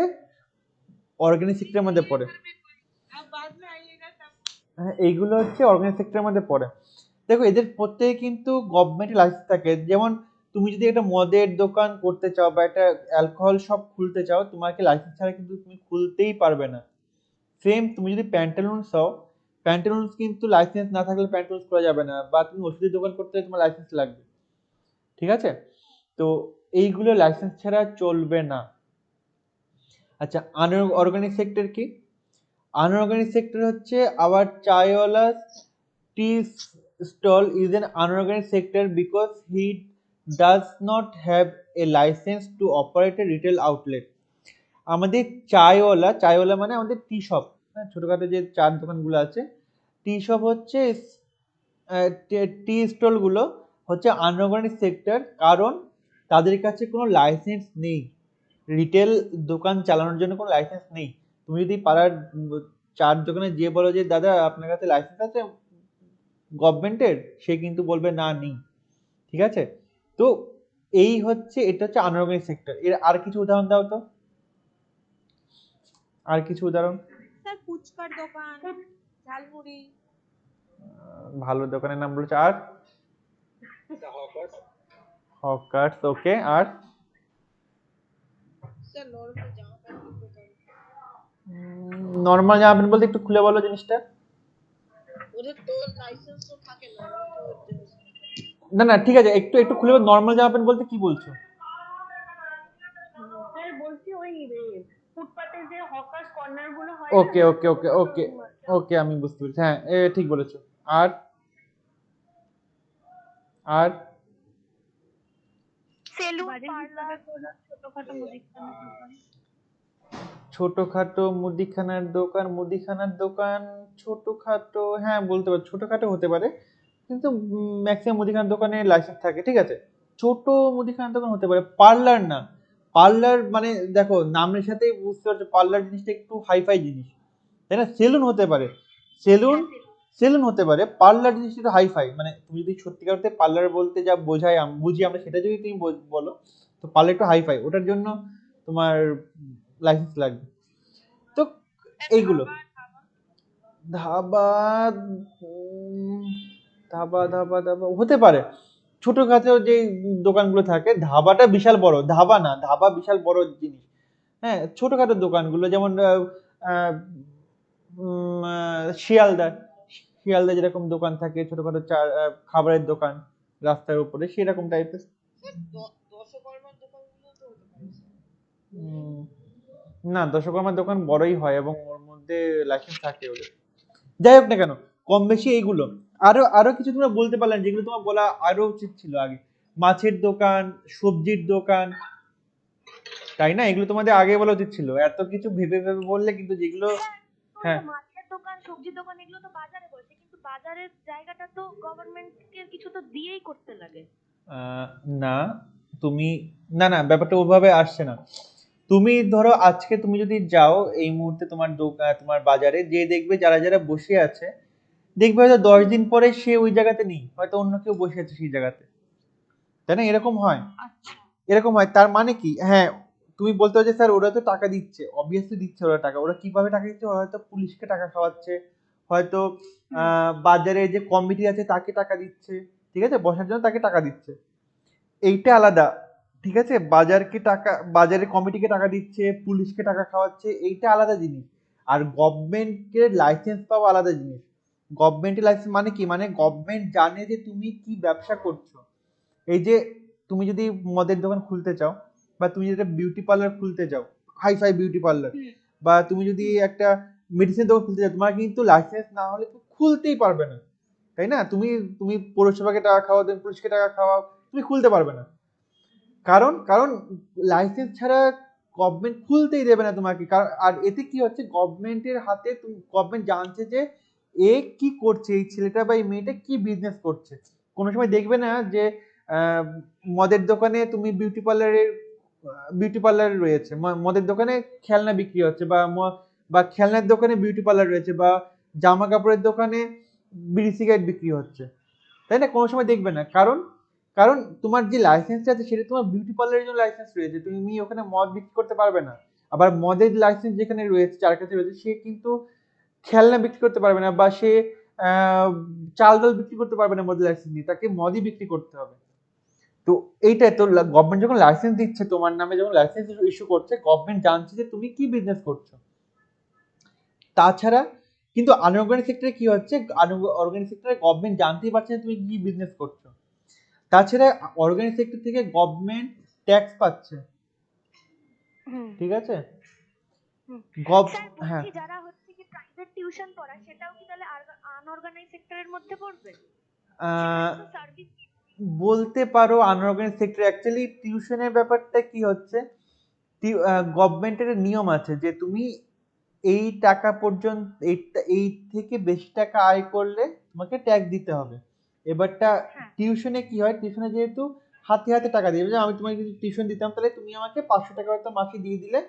অর্গানিক সেক্টরের মধ্যে পড়ে। হ্যাঁ, এইগুলো হচ্ছে অর্গানিক সেক্টরের মধ্যে পড়ে। দেখো, এদের প্রত্যেকে কিন্তু গভর্নমেন্টের লাইসেন্স থাকে। যেমন তুমি যদি একটা মদের দোকান করতে চাও বা একটা অ্যালকোহল শপ খুলতে চাও, তোমাকে লাইসেন্স ছাড়া কিন্তু তুমি খুলতেই পারবে না। সেম তুমি যদি প্যান্টালুন্স হও, প্যান্টালুন্স কিন্তু লাইসেন্স না থাকলে প্যান্টালুন্স করা যাবে না, বা তুমি ওষুধের দোকান করতে হলে তোমার লাইসেন্স লাগবে, ঠিক আছে? তো এইগুলো লাইসেন্স ছাড়া চলবে না। আচ্ছা, আনঅর্গানিক সেক্টর কি? আনঅর্গানিক সেক্টর হচ্ছে our chaiwalas tea stall is an unorganized sector because he does not have a license to operate a retail outlet. আমাদের চায়ওয়ালা মানে আমাদের টি শপ, ছোটখাটো যে চার দোকানগুলো আছে, টি শপ হচ্ছে টি স্টল গুলো হচ্ছে আনঅর্গানাইজ সেক্টর, কারণ তাদের কাছে কোনো লাইসেন্স নেই, রিটেল দোকান চালানোর জন্য কোনো লাইসেন্স নেই। তুমি যদি পাড়ার চার দোকানে গিয়ে বলো যে দাদা আপনার কাছে লাইসেন্স আছে গভর্নমেন্টের, সে কিন্তু বলবে না নেই, ঠিক আছে? তো এটা হচ্ছে আনঅর্গানাইজ সেক্টর। এর আর কিছু উদাহরণ দাও তো, আর কিছু উদাহরণ। স্যার ফুচকার দোকান, ঝালমুড়ি। ভালো দোকানের নাম বলেছে। আর হকার্স। হকার্স, ওকে। আর স্যার নরমাল জামা প্যান্টের দোকান, নর্মাল জামা প্যান্ট বলতে একটু খুলে বলো জিনিসটা। ওদের তো লাইসেন্স তো থাকে না, ওরা তো না না ঠিক আছে, একটু একটু খুলে বলো, নর্মাল জামা প্যান্ট বলতে কি বলছো? স্যার বলছি ওই ফুটপাতে যে হকার্স কর্নার গুলো হয় ওকে ওকে ওকে ওকে ওকে, আমি বুঝতে পেরেছি, হ্যাঁ ঠিক বলেছো। আর আর সেলুন, পার্লার, ছোটখাটো মুদিখানার দোকান। ছোটখাটো মুদিখানার দোকান, মুদিখানার দোকান ছোটখাটো, হ্যাঁ বলতে পারো ছোটখাটো হতে পারে, কিন্তু ম্যাক্সিমাম মুদিখানার দোকানে লাইসেন্স থাকে, ঠিক আছে? ছোট মুদিখানার দোকান হতে পারে, পার্লার না। পার্লার মানে দেখো নামের সাথেই বুঝতে পারছো পার্লার জিনিসটা একটু হাইফাই জিনিস, তাই না? সেলুন হতে পারে, সেলুন সেলুন হতে পারে, পার্লার জিনিসটা একটু হাইফাই, মানে তুমি যদি সত্যিকার অর্থে পার্লার বলতে যা বোঝাই বুঝি আমরা, সেটা যদি তুমি বলো তো পার্লার একটু হাইফাই, ওটার জন্য তোমার লাইসেন্স লাগবে। তো এইগুলো ধাবা, ধাবা ধাবা ধাবা হতে পারে, ছোটখাটো যে দোকানগুলো থাকে। ধাবাটা বিশাল বড়, ধাবা না, ধাবা বিশাল বড় জিনিস। হ্যাঁ, ছোটখাটো দোকানগুলো যেমন শিয়ালদা, শিয়ালদা যেরকম দোকান থাকে ছোটখাটো খাবারের দোকান রাস্তার উপরে, সেরকম টাইপের। দশকর্মার দোকানগুলো তো হতে পারে স্যার। না, দশকর্মার দোকান বড়ই হয় এবং ওর মধ্যে লাইসেন্স থাকে ওদের। যাই হোক না কেন, কম বেশি এইগুলো। আরো আরো কিছু তোমরা বলতে পারলে যেগুলো তোমার বলা আরো উচিত ছিল আগে। মাছের দোকান, সবজির দোকান, তাই না? এগুলো তোমাদের আগে বলা উচিত ছিল, এত কিছু ভেবে ভেবে বললে কিন্তু যেগুলো। হ্যাঁ, মাছের দোকান, সবজির দোকান এগুলো তো বাজারে বসে, কিন্তু বাজারের জায়গাটা তো গভর্নমেন্টকে কিছু তো দিয়েই করতে লাগে। না তুমি, না না ব্যাপারটা ওভাবে আসছে না। তুমি ধরো আজকে তুমি যদি যাও এই মুহূর্তে তোমার দোকান, তোমার বাজারে, যে দেখবে যারা যারা বসে আছে, দেখবে হয়তো 10 দিন পরে সে ওই জায়গাতে নেই, হয়তো অন্য কেউ বসে আছে সেই জায়গাতে, তাই না? এরকম হয়, এরকম হয়। তার মানে কি, হ্যাঁ তুমি বলতে পারো যে স্যার ওরা তো টাকা দিচ্ছে, অবভিয়াসলি দিচ্ছে ওরা টাকা। ওরা কিভাবে টাকা দিচ্ছে? ওরা হয়তো পুলিশকে টাকা খাওয়াচ্ছে, হয়তো বাজারে যে কমিটি আছে তাকে টাকা দিচ্ছে, ঠিক আছে, বসার জন্য তাকে টাকা দিচ্ছে, এইটা আলাদা, ঠিক আছে? বাজারকে টাকা, বাজারের কমিটিকে টাকা দিচ্ছে, পুলিশকে টাকা খাওয়াচ্ছে, এইটা আলাদা জিনিস। আর গভর্নমেন্টের লাইসেন্স পাওয়া আলাদা জিনিস। গভর্নমেন্টের লাইসেন্স মানে কি, মানে গভর্নমেন্ট জানে যে তুমি কি ব্যবসা করছো। এই যে তুমি যদি মদের দোকান খুলতে চাও, বা তুমি যদি একটা বিউটি পার্লার খুলতে চাও, হাইফাই বিউটি পার্লার, বা তুমি যদি একটা মেডিসিন দোকান খুলতে চাও, তোমার কিন্তু লাইসেন্স না হলে তুমি খুলতেই পারবে না, তাই না? তুমি তুমি পৌরসভাকে টাকা খাওয়াও, তুমি পুলিশকে টাকা খাওয়াও, তুমি খুলতে পারবে না। কারণ কারণ লাইসেন্স ছাড়া গভর্নমেন্ট খুলতেই দেবে না তোমাকে। কারণ আর এতে কি হচ্ছে, গভর্নমেন্টের হাতে, গভর্নমেন্ট জানছে যে এ কি করছে, এই ছেলেটা বা এই মেয়েটা কি বিজনেস করছে। কোনো সময় দেখবে না যে মদের দোকানে তুমি বিউটি পার্লার রয়েছে, মদের দোকানে খেলনা বিক্রি হচ্ছে, বা খেলনার দোকানে বিউটি পার্লার রয়েছে, বা জামা কাপড়ের দোকানে বিড়ি সিগারেট বিক্রি হচ্ছে, তাই না? কোনো সময় দেখবে না। কারণ কারণ তোমার যে লাইসেন্সটা আছে সেটা তোমার বিউটি পার্লারের জন্য লাইসেন্স রয়েছে, তুমি ওখানে মদ বিক্রি করতে পারবে না। আবার মদের লাইসেন্স যেখানে রয়েছে, যার কাছে রয়েছে, সে কিন্তু খেলনা বিক্রি করতে পারবে না, বা সে চাল ডাল বিক্রি করতে পারবে না মদের লাইসেন্স নিয়ে, তাকে মদই বিক্রি করতে হবে, তো এইটাই তো, গভর্নমেন্ট যখন লাইসেন্স দিচ্ছে, তোমার নামে যখন লাইসেন্স ইস্যু করছে, গভর্নমেন্ট জানছে যে তুমি কি বিজনেস করছো। তাছাড়া কিন্তু আনঅর্গানাইজ সেক্টরে কি হচ্ছে, অর্গানাইজ সেক্টরে গভর্নমেন্ট জানতেই পারছে না তুমি কি বিজনেস করছো। তাছাড়া অর্গানাইজ সেক্টর থেকে গভর্নমেন্ট ট্যাক্স পাচ্ছে, হুম ঠিক আছে। হুম গভ স্যার হ্যাঁ বলছি যারা হচ্ছে কি প্রাইভেট টিউশন পড়ায় সেটাও কি তাহলে আনঅর্গানাইজ সেক্টরের মধ্যে পড়বে? আহ, সেখানে তো সার্ভিস। বলতে পারো আনঅর্গানাইজ সেক্টর। অ্যাকচুয়ালি টিউশনের ব্যাপারটা কি হচ্ছে, গভর্নমেন্টের নিয়ম আছে যে তুমি এই টাকা পর্যন্ত, এই থেকে বেশি টাকা আয় করলে তোমাকে ট্যাক্স দিতে হবে। এবারটা হ্যাঁ টিউশনে কি হয়, টিউশনে যেহেতু হাতে হাতে টাকা দিয়ে, যে আমি তোমাকে যদি টিউশন দিতাম তাহলে তুমি আমাকে 500 টাকা হয়তো মাসে দিয়ে দিলে,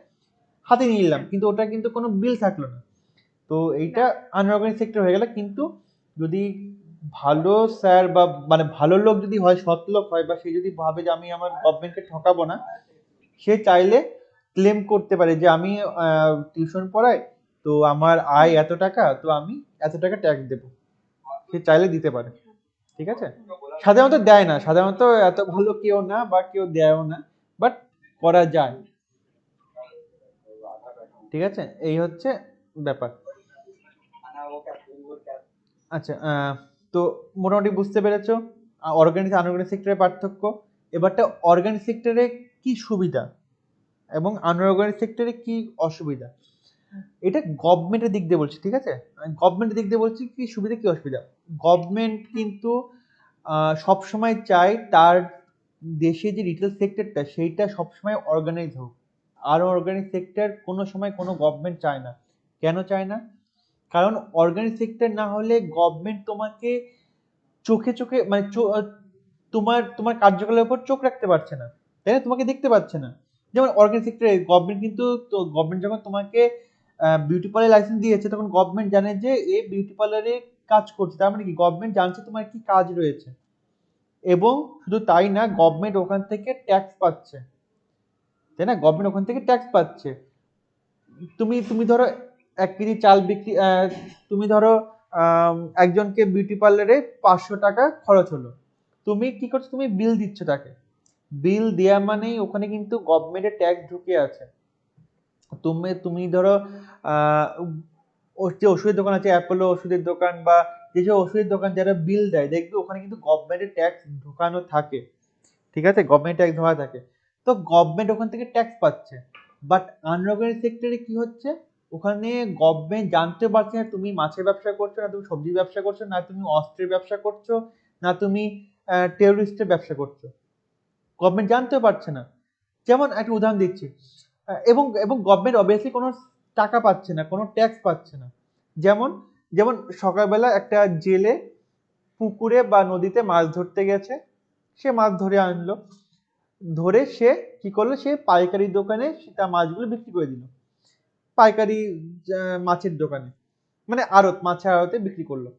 হাতে নিয়ে নিলাম, হ্যাঁ কিন্তু ওটা কিন্তু কোনো বিল থাকলো না। তো এইটা না আনঅর্গানাইজ সেক্টর হয়ে গেল। কিন্তু যদি ভালো স্যার বা মানে ভালো লোক যদি হয়, সৎ লোক হয়, বা সে যদি ভাবে যে আমি আমার গভর্নমেন্টকে ঠকাবো না, সে চাইলে ক্লেম করতে পারে যে আমি টিউশন পড়াই, তো আমার আয় এত টাকা, তো আমি এত টাকা ট্যাক্স দেবো। সে চাইলে দিতে পারে, ঠিক আছে। সাধারণত দেয় না, সাধারণত এত ভালো কেউ না, বা কেউ দেয়ও না, বাট করা যায়, ঠিক আছে। এই হচ্ছে ব্যাপার। আচ্ছা, তো মোটামুটি বুঝতে পেরেছো অর্গানিক আনঅর্গানিক সেক্টরের পার্থক্য। এবারটা অর্গানিক সেক্টরে কি সুবিধা এবং আনঅর্গানিক সেক্টরে কি অসুবিধা, এটা গভর্নমেন্টের দিক দিয়ে বলছি, ঠিক আছে। গভর্নমেন্টের দিক দিয়ে বলছি কি সুবিধা কি অসুবিধা। গভর্নমেন্ট কিন্তু সবসময় চায় তার দেশে যে রিটেল সেক্টরটা সেইটা সবসময় অর্গানাইজ হোক। আর অর্গানিক সেক্টর কোনো সময় কোনো গভর্নমেন্ট চায় না। কেন চায় না? কারণ অর্গানিক সেক্টর না হলে গভর্নমেন্ট তোমাকে চোখে চোখে মানে তোমার তোমার কার্যকলাপের উপর চোখ রাখতে পারছে না, তাই না, তোমাকে দেখতে পাচ্ছে না। যেমন অর্গানিক সেক্টরে গভর্নমেন্ট কিন্তু, তো গভর্নমেন্ট যখন তোমাকে বিউটি পার্লার লাইসেন্স দিয়েছে, তখন গভর্নমেন্ট জানে যে এই বিউটি পার্লারে কাজ করছে, তার মানে কি গভর্নমেন্ট জানছে তোমার কি কাজ রয়েছে। এবং শুধু তাই না, গভর্নমেন্ট ওখান থেকে ট্যাক্স পাচ্ছে, তাই না, গভর্নমেন্ট ওখান থেকে ট্যাক্স পাচ্ছে। তুমি তুমি ধরো 1 কেজি চাল বিক্রি, তুমি ধরো একজনকে বিউটি পার্লারে 500 টাকা খরচ হলো, তুমি কি করছো, তুমি বিল দিচ্ছ তাকে। বিল দেয়া মানেই ওখানে কিন্তু গভর্নমেন্টের ট্যাক্স ঢুকে আছে। তুমি তুমি ধরো যে ওষুধের দোকান আছে, অ্যাপোলো ওষুধের দোকান, বা যেসব ওষুধের দোকান যারা বিল দেয়, দেখবে ওখানে কিন্তু গভর্নমেন্টের ট্যাক্স ঢোকানো থাকে, ঠিক আছে, গভর্নমেন্ট ট্যাক্স ধরা থাকে। তো গভর্নমেন্ট ওখান থেকে ট্যাক্স পাচ্ছে। বাট আনঅর্গানাইজ সেক্টরে কি হচ্ছে, ওখানে গভর্নমেন্ট জানতে পারছে না তুমি মাছের ব্যবসা করছো, না তুমি সবজির ব্যবসা করছো, না তুমি অস্ত্রের ব্যবসা করছো, না তুমি টেরোরিস্টের ব্যবসা করছো, গভর্নমেন্ট জানতেও পারছে না। যেমন একটা উদাহরণ দিচ্ছি, এবং এবং গভর্নমেন্ট অবভিয়াসলি কোনো টাকা পাচ্ছে না, কোনো ট্যাক্স পাচ্ছে না। যেমন যেমন সকালবেলা একটা জেলে পুকুরে বা নদীতে মাছ ধরতে গেছে, সে মাছ ধরে আনলো, ধরে সে কি করলো, সে পাইকারি দোকানে তার মাছগুলো বিক্রি করে দিল, পাইকারি মাছের দোকানে, মানে আড়ত, মাছের আড়তে বিক্রি করলো।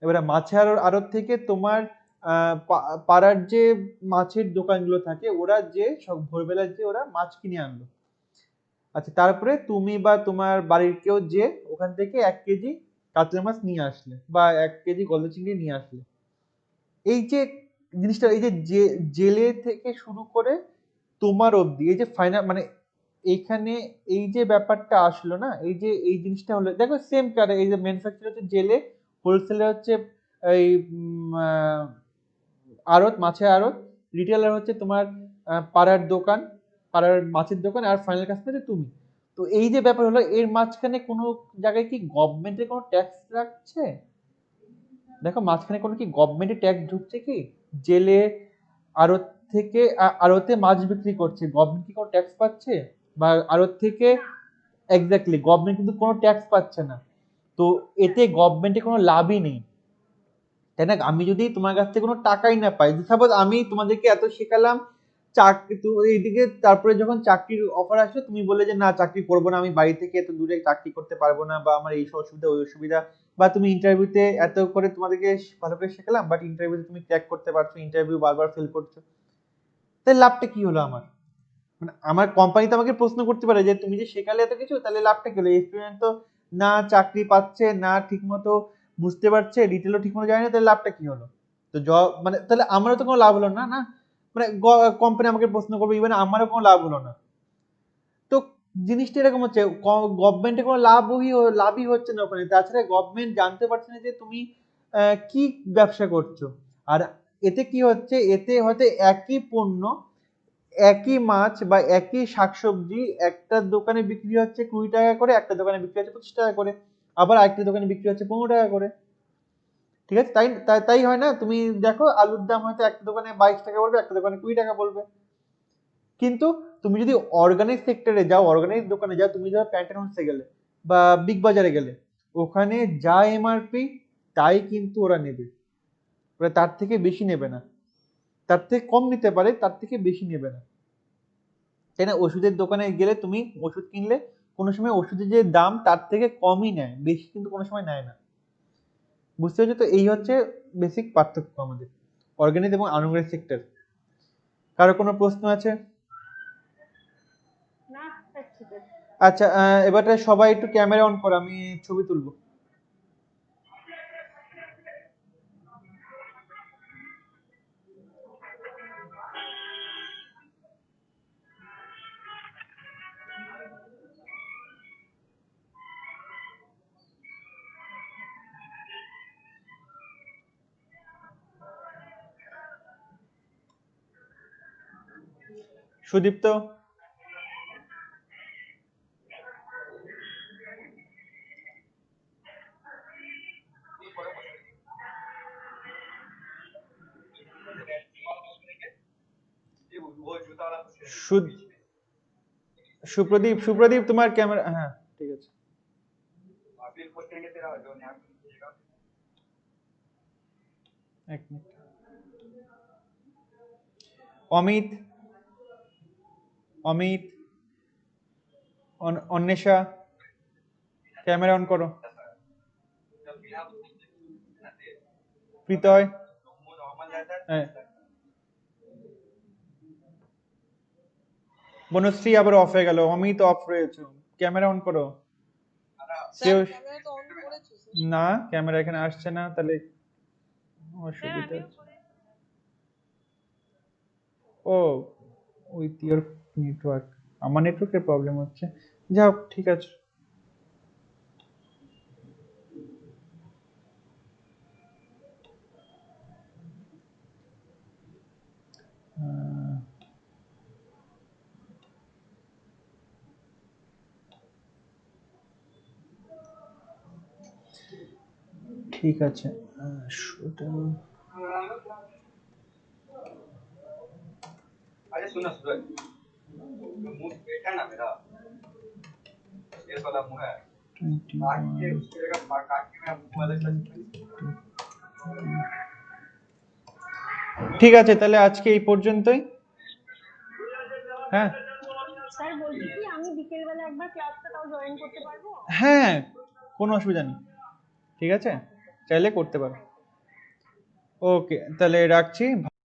এবারে মাছের আড়ত থেকে তোমার পাড়ার যে মাছের দোকানগুলো থাকে, ওরা যে সব ভোরবেলা যে ওরা মাছ কিনে আনলো। আচ্ছা, তারপরে তুমি বা তোমার বাড়ির কেউ যে ওখান থেকে 1 কেজি কাতলা মাছ নিয়ে আসলে, বা 1 কেজি গলদা চিংড়ি নিয়ে আসলে। এই যে জিনিসটা, এই যে জেলে থেকে শুরু করে তোমার অবধি, এই যে ফাইনাল মানে এইখানে এই যে ব্যাপারটা আসলো না, এই যে এই জিনিসটা হলো, দেখো সেম কারে, এই যে ম্যানুফ্যাকচার হচ্ছে জেলে, হোলসেলার হচ্ছে এই আড়ত, মাছের আড়ত, রিটেলার হচ্ছে তোমার পাড়ার দোকান, পাড়ার মাছের দোকান, আর ফাইনাল কাস্টমার হচ্ছে তুমি। তো এই যে ব্যাপার হলো, এর মাঝখানে কোনো জায়গায় কি গভর্নমেন্টের কোনো ট্যাক্স রাখছে? দেখো মাঝখানে কোনো কি গভর্নমেন্টের ট্যাক্স ঢুকছে কি? জেলে আড়ত থেকে আড়তে মাছ বিক্রি করছে, গভর্নমেন্ট কি কোনো ট্যাক্স পাচ্ছে? বা আড়ত থেকে এক্স্যাক্টলি গভর্নমেন্ট কিন্তু কোনো ট্যাক্স পাচ্ছে না। তো এতে গভর্নমেন্টের কোনো লাভই নেই, তাই না। আমি যদি তোমার কাছ থেকে কোনো টাকাই না পাই, সাপোজ আমি তোমাদেরকে এত শেখালাম চাকরি, তো এইদিকে তারপরে যখন চাকরির অফার আসলো, তুমি বলে যে না চাকরি করবো না, আমি বাড়ি থেকে এত দূরে চাকরি করতে পারবো না, বা আমার এই অসুবিধা ওই অসুবিধা, বা তুমি ইন্টারভিউতে এত করে তোমাদেরকে ভালো করে শেখালাম, বাট ইন্টারভিউতে তুমি ক্র্যাক করতে পারছো, ইন্টারভিউ বারবার ফেল করছো, তাহলে লাভটা কি হলো আমার? মানে আমার কোম্পানি তো আমাকে প্রশ্ন করতে পারে যে তুমি যে শেখালে এত কিছু, তাহলে লাভটা কি হলো? স্টুডেন্ট তো না চাকরি পাচ্ছে, না ঠিকমতো বুঝতে পারছে, ডিটেলও ঠিকমতো জানে না, তাহলে লাভটা কি হলো? তো জব মানে তাহলে আমারও তো কোনো লাভ হলো না, না। মানে কোম্পানি আমাকে প্রশ্ন করবে, ইভেন আমারও কোনো লাভ হলো না। তো জিনিসটা এরকম হচ্ছে, গভর্নমেন্টের কোনো লাভই হচ্ছে না ওখানে। তাছাড়া গভর্নমেন্ট জানতে পারছে না যে তুমি কি ব্যবসা করছো। আর এতে কি হচ্ছে, এতে হয়তো একই পণ্য, একই মাছ বা একই শাকসবজি একটা দোকানে বিক্রি হচ্ছে 20 টাকা করে, একটা দোকানে বিক্রি হচ্ছে 25 টাকা করে, আবার আরেকটা দোকানে বিক্রি হচ্ছে 15 টাকা করে। ঠিক আছে, তাই তাই তাই হয় না? তুমি দেখো আলুর দাম হয়তো একটা দোকানে 22 টাকা বলবে, একটা দোকানে 20 টাকা বলবে। কিন্তু তুমি যদি অর্গানিক সেক্টরে যাও, অর্গানিক দোকানে যাও, তুমি ধরো প্যান্টালুন্সে গেলে বা বিগ বাজারে গেলে, ওখানে যা এমআরপি তাই কিন্তু ওরা নেবে। ওরা তার থেকে বেশি নেবে না, তার থেকে কম নিতে পারে, তার থেকে বেশি নেবে না। তাই না? ওষুধের দোকানে গেলে তুমি ওষুধ কিনলে কোনো সময় ওষুধের যে দাম তার থেকে কমই নেয়, বেশি কিন্তু কোনো সময় নেয় না। বুঝতে পারছো তো? এই হচ্ছে বেসিক পার্থক্য আমাদের অর্গানিক এবং আনঅর্গানিক সেক্টর। কারো কোনো প্রশ্ন আছে? না স্যার ঠিক আছে। আচ্ছা, এবারে সবাই একটু ক্যামেরা অন করো, আমি ছবি তুলবো। সুদীপ্ত, সুপ্রদীপ তোমার ক্যামেরা, হ্যাঁ ঠিক আছে। এক minute. Amit, Anwesha, camera on করো। প্রীতয়, হ্যাঁ। বনশ্রী আবার অফ হয়ে গেল, অমিত অফ রয়েছে, ক্যামেরা অন করো। কেউ স্যার ক্যামেরা তো অন করেছি স্যার। না, ক্যামেরা এখানে আসছে না, তাহলে অসুবিধা। ও উইথ ইওর নেটওয়ার্ক, আমার নেটওয়ার্কের প্রবলেম হচ্ছে। যাও, ঠিক আছে। ঠিক আছে, अरे सुना सूरज, मुंह बेटा ना मेरा, ये वाला मुंह है, काट के उसकी जगह काट के मैं मुंह वाले से ঠিক আছে, তাহলে আজকে এই পর্যন্তই। হ্যাঁ স্যার বলছি কি আমি বিকেল বেলা একবার ক্লাসটা তাও জয়েন করতে পারবো? হ্যাঁ, কোনো অসুবিধা নেই, ঠিক আছে, চাইলে করতে পারো। ওকে, তাহলে রাখছি।